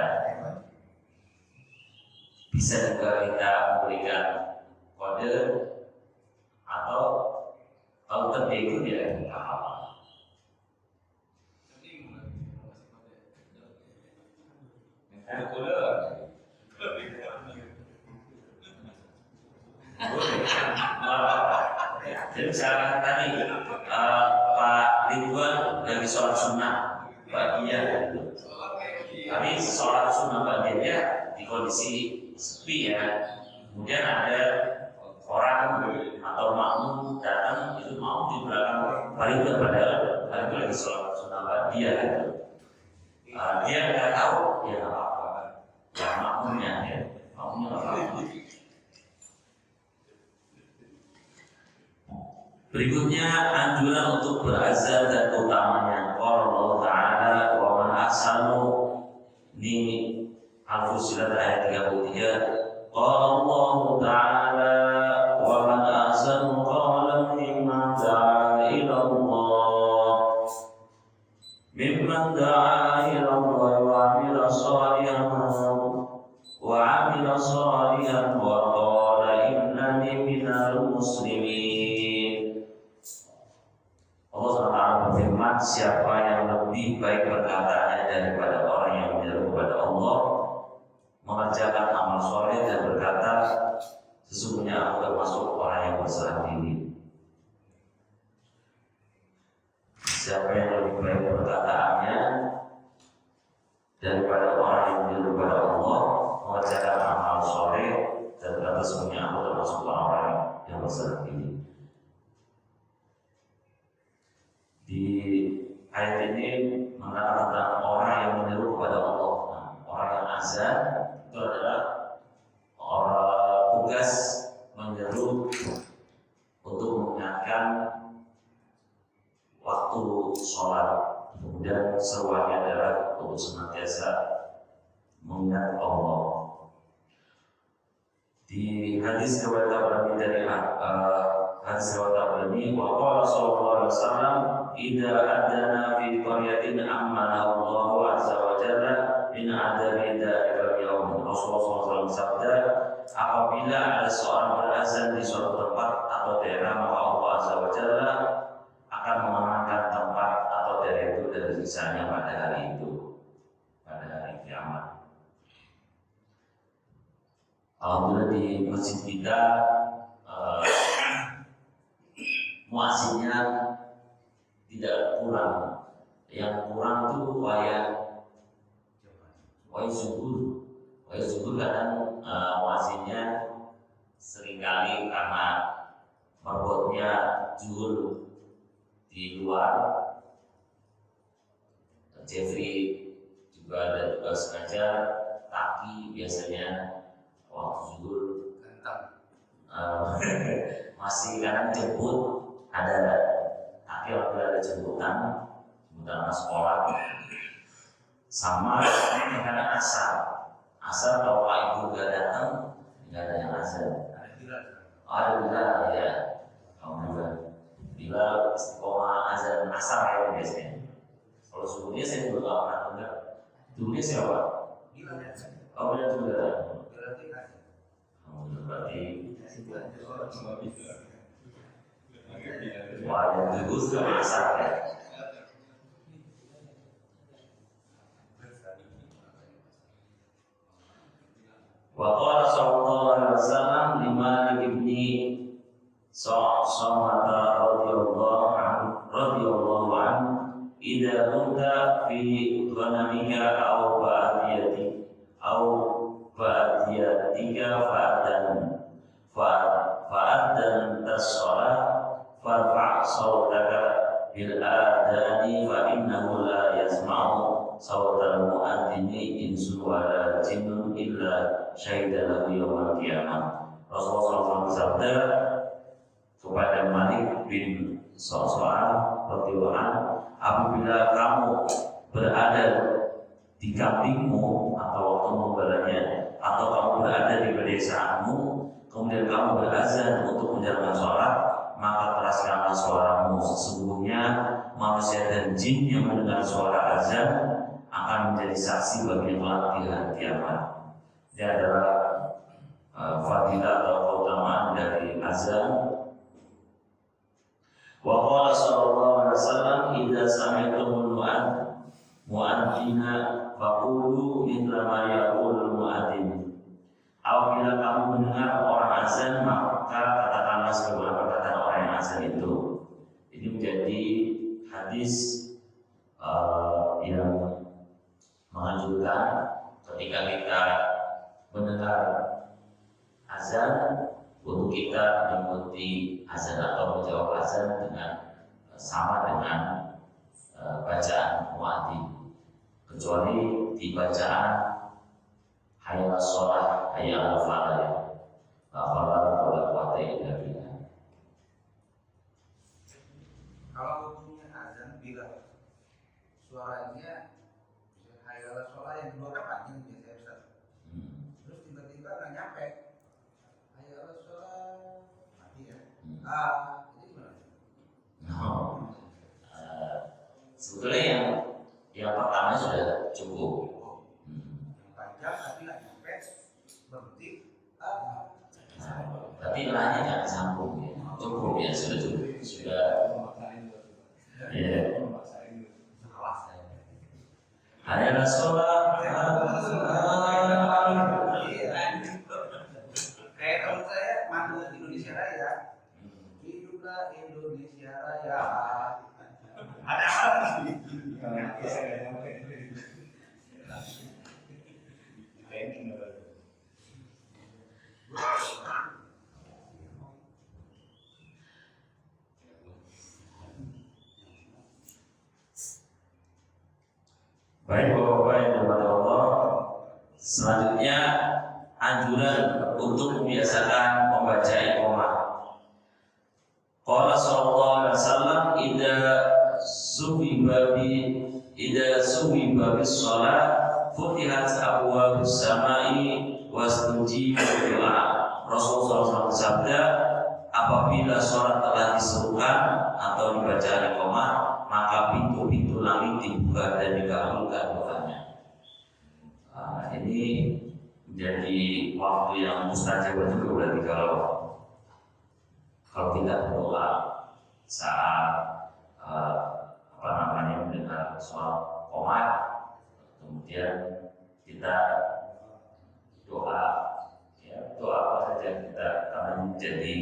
bisa juga kita memberikan kode atau kalau terbego ya nggak apa-apa. Jadi misalkan tadi Pak Ridwan dari sholat sunnah bagian, tapi sholat sunnah bagiannya di kondisi sepi ya. Kemudian ada orang atau makmum datang itu mau di belakang Pak Ridwan padahal Pak Ridwan lagi sholat sunnah bagian. Dia nggak tahu ya nggak apa-apa. Ya makmumnya nggak apa-apa. Berikutnya anjuran untuk berazan dan utamanya. Allah Ta'ala wa man ahsanu, ini Al-Fussilat ayat 33. Allah Ta'ala wa man ahsanu qawlan mimman da'a ila Allah wa amila salihan wa qala innani minal muslimin. Allah SWT berfirman, siapa yang lebih baik perkataannya daripada orang yang menyeru kepada Allah, mengerjakan amal soleh dan berkata, sesungguhnya aku termasuk orang yang berserah diri. Siapa yang lebih baik perkataannya daripada orang yang menyeru kepada Allah, mengerjakan amal soleh dan berkata, sesungguhnya aku termasuk orang yang berserah diri. Di ayat ini mengatakan tentang orang yang menyeru kepada Allah. Nah, orang yang azan itu adalah orang tugas menyeru untuk mengingatkan waktu sholat. Kemudian seruannya adalah untuk senantiasa mengingat Allah. Di hadis riwayat Tabrani dari hadis riwayat Tabrani, wa qala sallallahu alaihi wasallam, idza adana fi qaryatin amana Allah azza wa jalla min adabi dzalika al-yawm. Rasulullah SAW sabda, apabila ada seorang berazan di suatu tempat atau daerah, maka Allah azza wa jalla akan mengamankan tempat atau daerah itu dari siksaannya pada hari itu, pada hari kiamat. Alhamdulillah di masjid kita muazinnya tidak kurang. Yang kurang itu wayah zuhur kadang muazinnya seringkali karena merbotnya zuhur di luar. Jeffrey juga ada tugas ngajar, Taki biasanya waktu zuhur masih kadang jemput, ada akhir ada jemputan anak sekolah, sama kadang asar kalau Pak Ibu gak datang nggak ada yang asar. Ada bila ya, bila istiqomah azan asar ya biasanya. Kalau subuhnya saya juga nggak pernah dengar. Dulunya siapa? Oh benar juga. Berarti wah yang dulu sudah masak ya. Wa qala sallallahu alaihi wasallam liman ibni Sa'samata radhiyallahu anhu idza kunta fi ghanamika aw ba'diyatika fa'addan tas-shalah farfa' sawtaka bil adani fa innahu la yasma'u sawtal mu'adzini insun wala jinnun illa syahida lahu yawmal qiyamah. Rasulullah SAW bersabda kepada Malik bin Sa'sa'ah radhiyallahu anhu, apabila kamu berada di kambingmu atau waktu membalanya, atau kamu berada di pedesaanmu, kemudian kamu berazan untuk menjalankan sholat, maka keraskanlah suaramu. Sesungguhnya manusia dan jin yang mendengar suara azan akan menjadi saksi bagi kelak di hari kiamat. Ini adalah fadilah atau keutamaan dari azan. Wa qala sallallahu alaihi wasallam, idza sami'tumul mu'adzina faqulu mithla ma yaqulul mu'adzin. Apabila kamu mendengar orang azan, maka katakanlah sebagaimana perkataan orang yang azan itu. Ini menjadi hadis yang menganjurkan ketika kita mendengar azan untuk kita mengikuti azan atau menjawab azan dengan sama dengan bacaan muadzin, kecuali di bacaan hayya 'alas shalah, hayya 'alal falah, la haula wala quwwata illa billah. Kalau bunyinya azan bila suaranya hayya 'alas shalah yang kedua kan panjang biasanya Ustaz. Terus tiba-tiba nggak nyampe hayya 'alas shalah, mati ya. Jadi gimana? Sebetulnya yang pertama sudah cukup. Yang panjang tapi nggak nyampe, berhenti. Tapi lainnya jangan sambung ya. Cukup ya, sudah cukup. Sudah. Ya. Salah saya. Hayya 'alas shalah. Kayak teman saya mandu Indonesia Raya. Hiduplah Indonesia Raya. Ada lagi. Baik Bapak-bapak yang dirahmati Allah, selanjutnya anjuran untuk membiasakan membaca iqamah. Qala sallallahu alaihi wasallam, idza suwiba bis shalah futihat abwabus samai wastujiba doa. Rasulullah SAW bersabda, apabila sholat telah diserukan atau dibaca iqamah, maka pintu-pintu langit dibuka dan dikabulkan doanya. Ini menjadi waktu yang mustajab juga berarti kalau kita berdoa saat mendengar sholat qomat, kemudian kita doa, ya doa apa saja kita, karena menjadi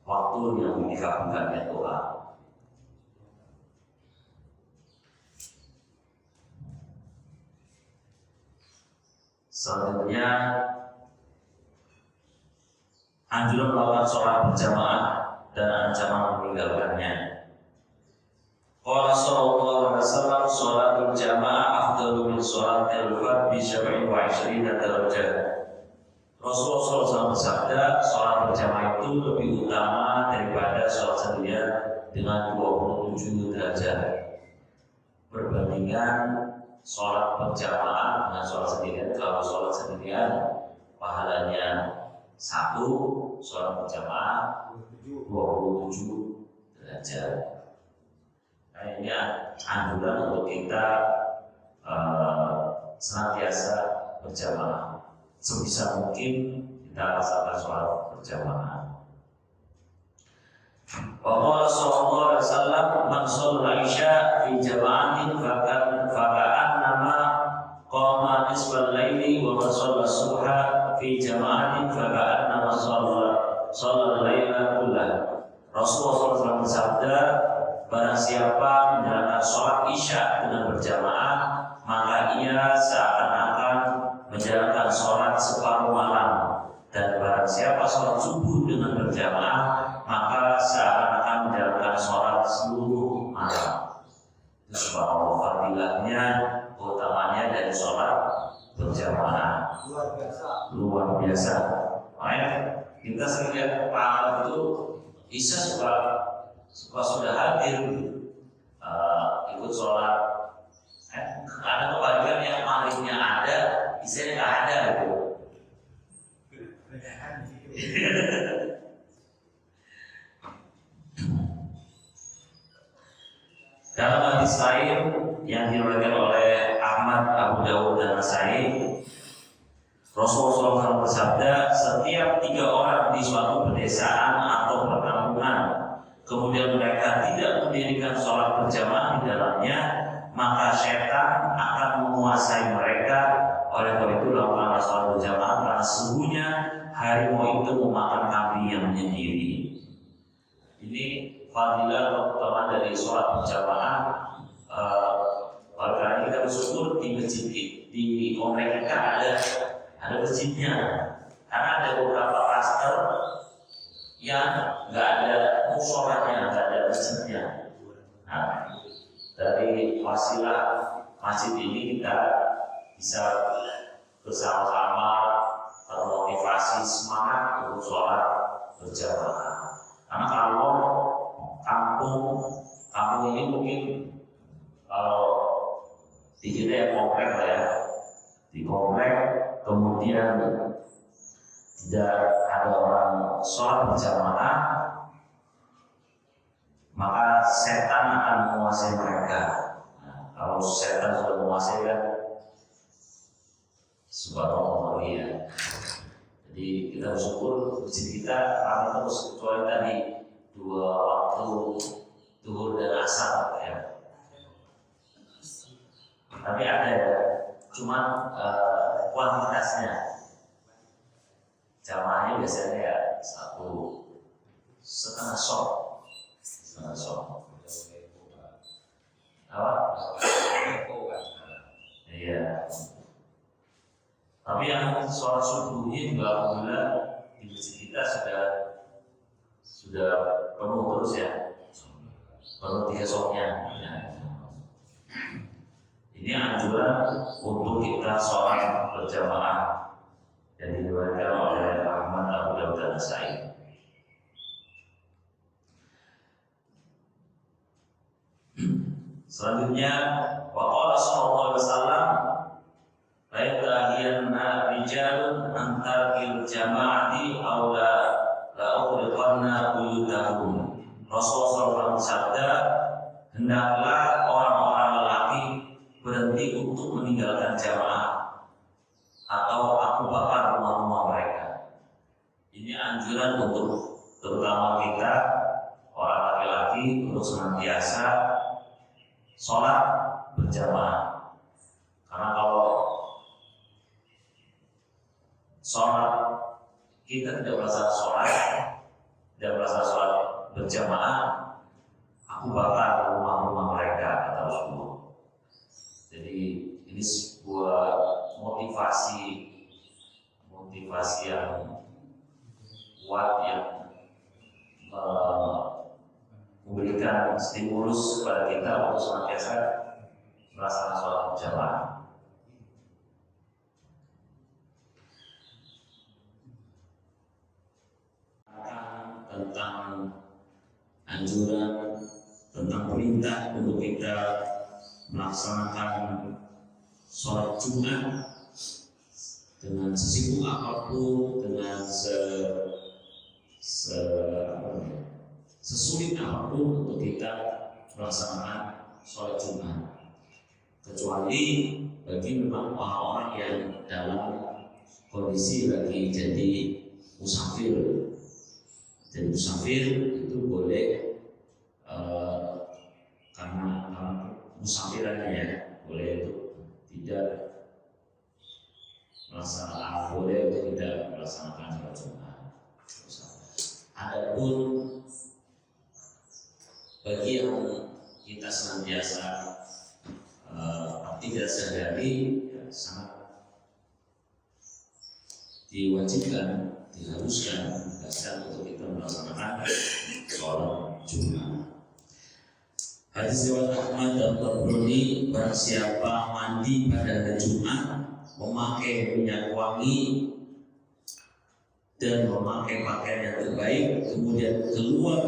waktu yang dikabulkannya doa. Selanjutnya anjuran melakukan sholat berjamaah dan ancaman meninggalkannya. Qala sallallahu alaihi wasallam, sholatul jamaah afdalu min sholatil fard bi 27 darajah. Rasulullah SAW bersabda, sholat berjamaah itu lebih utama daripada sholat sendirian dengan 27 derajat. Berbandingan sholat berjamaah dengan sholat sendirian, kalau sholat sendirian pahalanya 1, sholat berjamaah 27 derajat. Nah, ini anjuran untuk kita senantiasa berjamaah. Sebisa mungkin kita rasakan sholat berjamaah. Wa qala sallallahu alaihi wasallam, man shalla isya fi jama'atin faka'annama qama nisfal laili wa man shalla subha fi jama'atin faka'annama shalla laila kullah. Rasulullah SAW bersabda, barang siapa menjalankan sholat isya dengan berjamaah, maka ia seakan-akan menjalankan sholat separuh malam. Dan barang siapa sholat subuh dengan berjamaah, maka seakan-akan menjalankan sholat seluruh malam. Itu subhanallah fadilahnya, keutamanya dari sholat berjamaah. Luar biasa. Makanya kita sering lihat pahala itu Isya sudah hadir, ikut sholat. Ada kebalikan yang maghribnya ada, Isyanya nggak ada gitu. Dalam hadis lain yang diriwayatkan oleh Ahmad, Abu Dawud dan Nasai, Rasulullah SAW bersabda, setiap 3 orang di suatu pedesaan atau perkampungan, kemudian mereka tidak mendirikan sholat berjamaah di dalamnya, maka syaitan akan menguasai mereka. Oleh karena itu lakukanlah sholat berjamaah, karena sesungguhnya harimau itu memakan kambing yang menyendiri. Ini fadilah pertama dari sholat berjamaah. Oleh karena kita bersyukur di masjid di komplek kita ada masjidnya, karena ada beberapa klaster yang nggak ada musholanya, nggak ada masjidnya. Nah, dari wasilah masjid ini kita bisa bersama-sama termotivasi semangat untuk sholat berjamaah. Karena kalau kampung ini mungkin kalau di kita ya komplek lah ya, di komplek kemudian tidak ada orang sholat berjamaah, maka setan akan menguasai mereka. Nah, kalau setan sudah menguasai kan subhanallah ya. Jadi kita bersyukur masjid kita ramai terus, kecuali tadi 2 waktu zuhur dan asar ya. Tapi ada ya, cuman kuantitasnya. Jamaahnya biasanya ya 1,5 sok. Apa? Iya. Tapi yang sholat subuhnya juga alhamdulillah di masjid kita sudah penuh terus ya, penuh 3 soknya. Ya. Ini anjuran untuk kita sholat berjamaah yang diriwayatkan oleh Ahmad, Abu Dawud dan Nasai. Selanjutnya, waqala sallallahu alaihi wasallam, la yatahiyanna rijalun antarkil jama'ati aw la ughriqanna buyutahum. Rasulullah SAW bersabda, hendaklah orang-orang lelaki berhenti untuk meninggalkan jamaah atau aku bakar rumah-rumah mereka. Ini anjuran untuk terutama kita orang laki-laki untuk senantiasa sholat berjamaah. Karena kalau sholat kita tidak merasa sholat berjamaah, aku bakar rumah-rumah mereka, kata Rasulullah. Jadi ini sebuah motivasi yang kuat yang memberikan stimulus kepada kita untuk senantiasa melaksanakan sholat berjamaah. Tentang anjuran, tentang perintah untuk kita melaksanakan sholat Jumat dengan sesibuk apapun, dengan sesulit apapun untuk kita melaksanakan sholat Jumat, kecuali bagi memang orang-orang yang dalam kondisi lagi jadi musafir. Jadi musafir itu boleh karena musafirannya ya, boleh itu tidak melaksanakan sholat Jumat. Adapun bagi yang diwajibkan, diharuskan, dikasihkan untuk kita melaksanakan sholat Jumat. Hadis riwayat Ahmad dan Tabrani, barang siapa mandi pada hari Jumat memakai minyak wangi dan memakai pakaian yang terbaik, kemudian keluar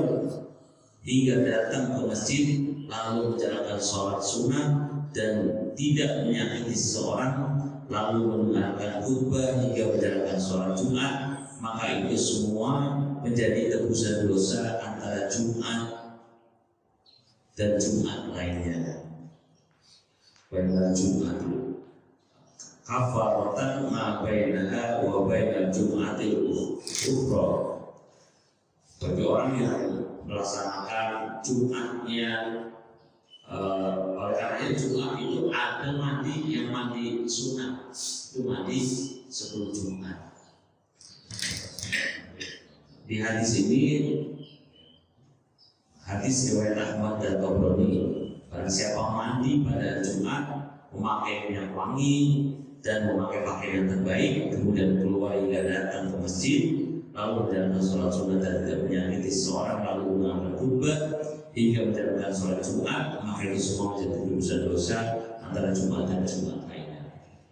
hingga datang ke masjid lalu menjalankan sholat sunnah dan tidak menyakiti seseorang, lalu mendengarkan khutbah hingga menjalankan sholat Jumat, maka itu semua menjadi tebusan dosa antara Jumat dan Jumat lainnya. Benar Jumat kafaratan ma bainaha wa bainal Jum'atil ukhra. Bagi orang yang melaksanakan Jumatnya, oleh karena Jumat itu ada mandi yang mandi sunat, itu mandi sebelum Jumat. Di hadis ini, hadis riwayat Ahmad dan Tabrani, barang siapa mandi pada Jumat memakai minyak wangi dan memakai pakaian yang terbaik, kemudian keluar hingga datang ke masjid, lalu menjalankan sholat sunat dan tidak menyakiti seseorang, lalu mengamalkan khutbah hingga menjalankan sholat Jumat, maka itu semua menjadi dosa-dosa antara Jumat dan Jumat lainnya.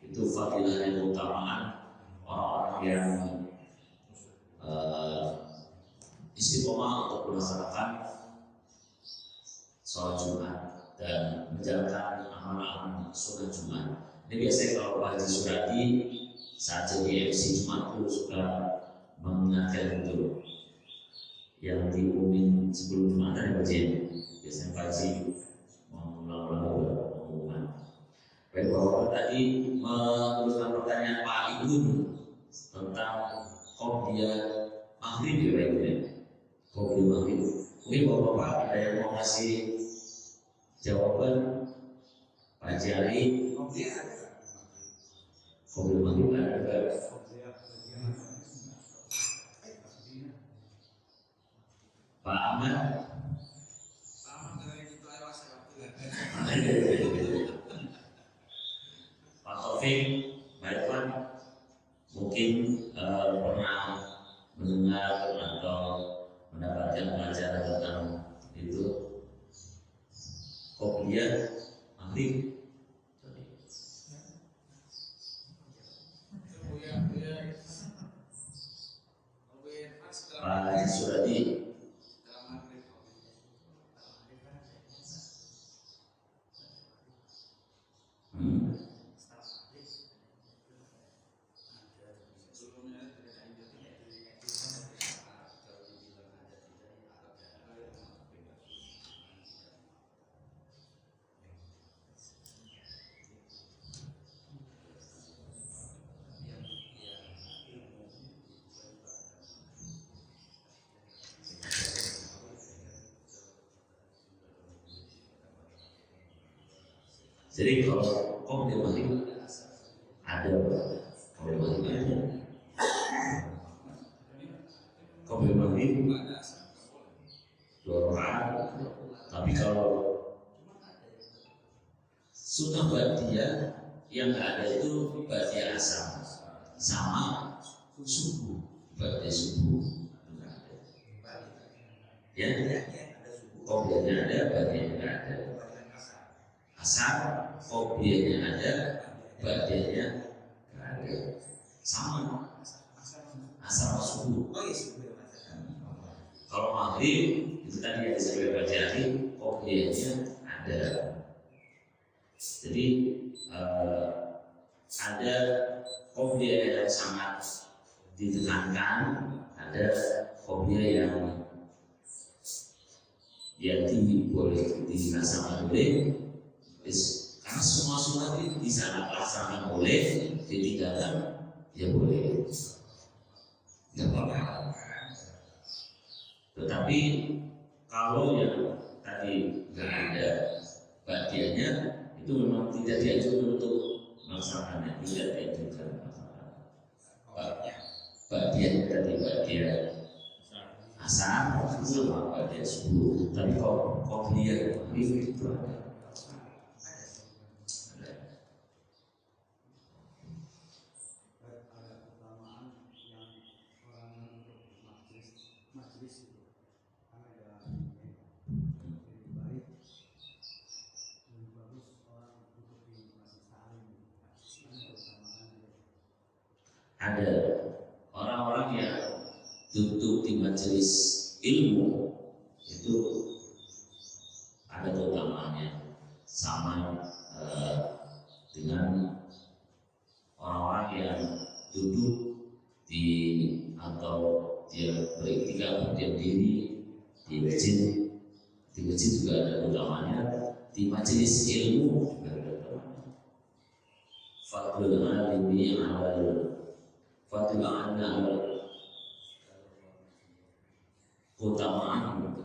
Itu fadilah dan keutamaan orang-orang yang istiqomah untuk melaksanakan sholat Jumat dan menjalankan amalan sholat Jumat. Ini biasanya kalau Pak Haji Suradi saat jadi MC Jumat itu suka mengingatkan itu yang diumumin sebelum Jumatan ya, biasanya Pak Haji mengulang-ulang pengumuman. Baik, Bapak tadi menuliskan pertanyaan Pak Igun tentang qobliyah maghrib ya Pak Igun ya, qobliyah maghrib. Mungkin Bapak ada yang mau kasih jawaban? Pak Haji Ali, qobliyah maghrib ada. Pak Ahmad, Pak Taufik, Pak Irfan, mungkin pernah mendengar atau mendapatkan pelajaran tentang itu qobliyah maghrib. Pak Haji Suradi. Jadi kalau qobliyah maghrib ada, qobliyah maghrib ada, qobliyah maghrib 2 rakaat. Tapi kalau sunnah ba'diyah yang nggak ada itu ba'diyah asar sama subuh, ba'diyah subuh nggak ada. Ya, qobliyahnya ada, ba'diyahnya nggak ada. Asar, qobliyahnya ada, ba'diyahnya nggak ada. Sama asar subuh. Kalau maghrib itu tadi yang disebut Pak Haji, qobliyahnya ada. Jadi ada qobliyah yang sangat ditekankan, ada qobliyah yang tinggi boleh dirasakan boleh. Karena semua sunnah itu bisa dilaksanakan boleh, ditinggalkan ya boleh, nggak apa-apa. Tetapi kalau yang tadi nggak ada ba'diyahnya itu memang tidak dianjurkan untuk melaksanakannya, tidak dianjurkan melaksanakan ba'diyahnya tadi, ba'diyah asar sama ba'diyah subuh. Tapi kalau qobliyah itu ada. duduk di majelis ilmu itu ada keutamaannya, sama dengan orang-orang yang duduk di atau dia beriktikaf berdiam diri di masjid. Di masjid juga ada keutamaannya, di majelis ilmu juga ada keutamaannya. Fadlul alimi alal fadlul alal keutamaan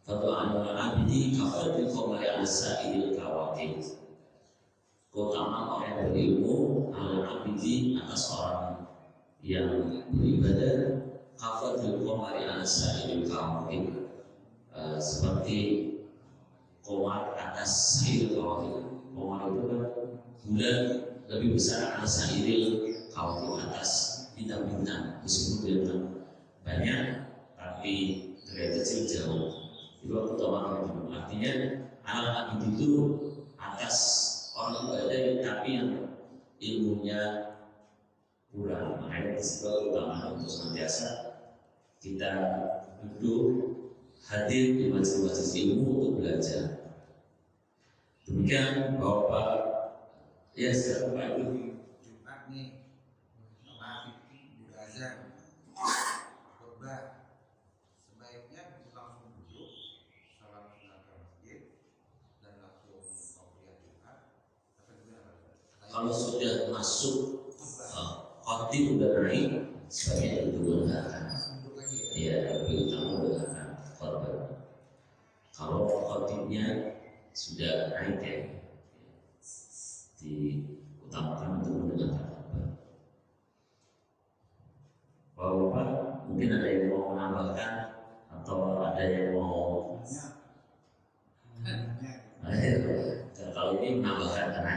fadlul alal abidi kafadlul qamari ala sa'il kawakib. Keutamaan orang yang berilmu alal abidi atas orang yang beribadah kafadlul qamari ala sa'il kawakib. Seperti komar atas sa'il kawakib. Komar itu kan bulan lebih besar atas sa'il kawakib, atas bintang-bintang, meskipun bintang banyak tapi derajat kecil jauh. Itu keutamaan itu. Artinya anak abid itu atas orang ibadah tapi yang ilmunya kurang. Makanya disebut keutamaan untuk senantiasa kita duduk hadir di majelis ilmu untuk belajar. Demikian Bapak, ya sekarang Pak itu Jumat nih, maghrib udah azan, khutbah, sebaiknya langsung duduk, salam sunat ke masjid, dan langsung qobliyah Jumat. Apa gimana? kalau sudah masuk khotib udah naik, sebaiknya duduk mendengarkan. Duduk lagi ya. Iya, lebih utama mendengarkan khotbah. Kalau khotibnya sudah naik ya, diutamakan untuk mendengarkan khotbah. Bapak, mungkin ada yang mau menambahkan atau ada yang mau? Kalau ini menambahkan karena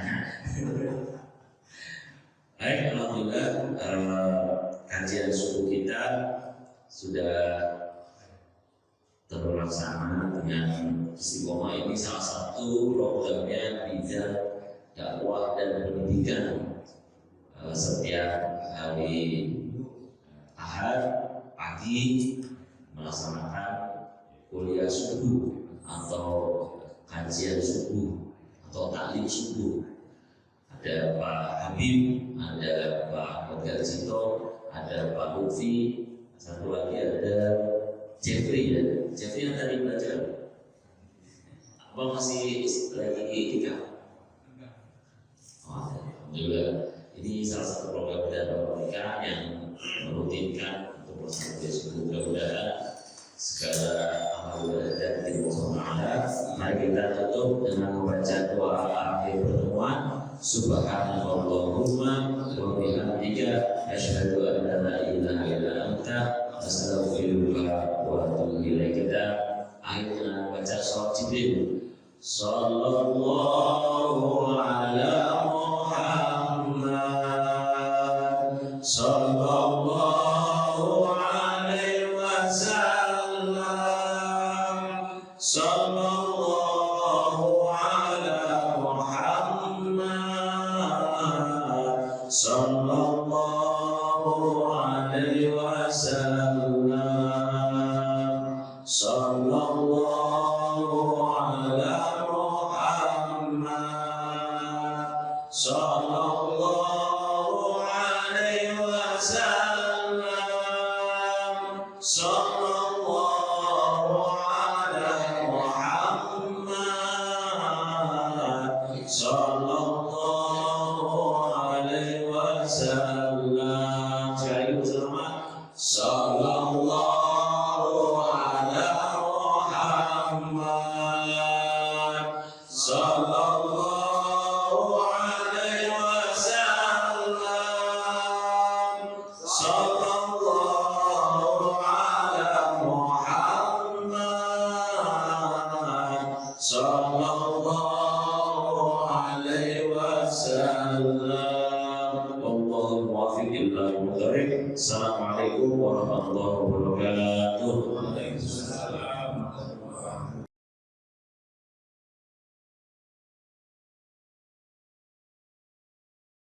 baik, alhamdulillah kajian suku kita sudah terlaksana dengan Istiqomah. Ini salah satu programnya bidang dakwah dan pendidikan. Setiap hari Ahad pagi melaksanakan kuliah subuh atau kajian subuh atau taklim subuh. Ada Pak Habib, ada Pak Ahmad Garjito, ada Pak Lutfi, satu lagi ada Jeffrey ya. Jeffrey yang tadi belajar. Apa masih lagi tiga? Oh, alhamdulillah. Ini salah satu program dan pernikahan yang merutinkan untuk melaksanakan subuh. Mudah-mudahan segala amal ibadah dan dimudahkan. Mari kita tutup dengan membaca doa akhir pertemuan. Subhanallahumma wa bihamdika asyhadu an la ilaha illa anta astaghfiruka wa atubu ilaik. Kita akhirnya baca salat Jibril. Sallallahu ala Muhammad sallallahu alaihi wasallam. Sallallahu ala Muhammad sallallahu alaihi wasallam. Sallallahu ala Muhammad sallallahu alaihi wasallam. Sallallahu ala Muhammad sallallahu alaihi wasallam. Sekali bersama. Sallallahu ala Muhammad sallallahu alaihi wasallam. Sallallahu ala Muhammad sallallahu alaihi wasallam. Wallahul muwaffiq ila aqwamit thoriq. Assalamualaikum warahmatullahi wabarakatuh. Waalaikumsalam.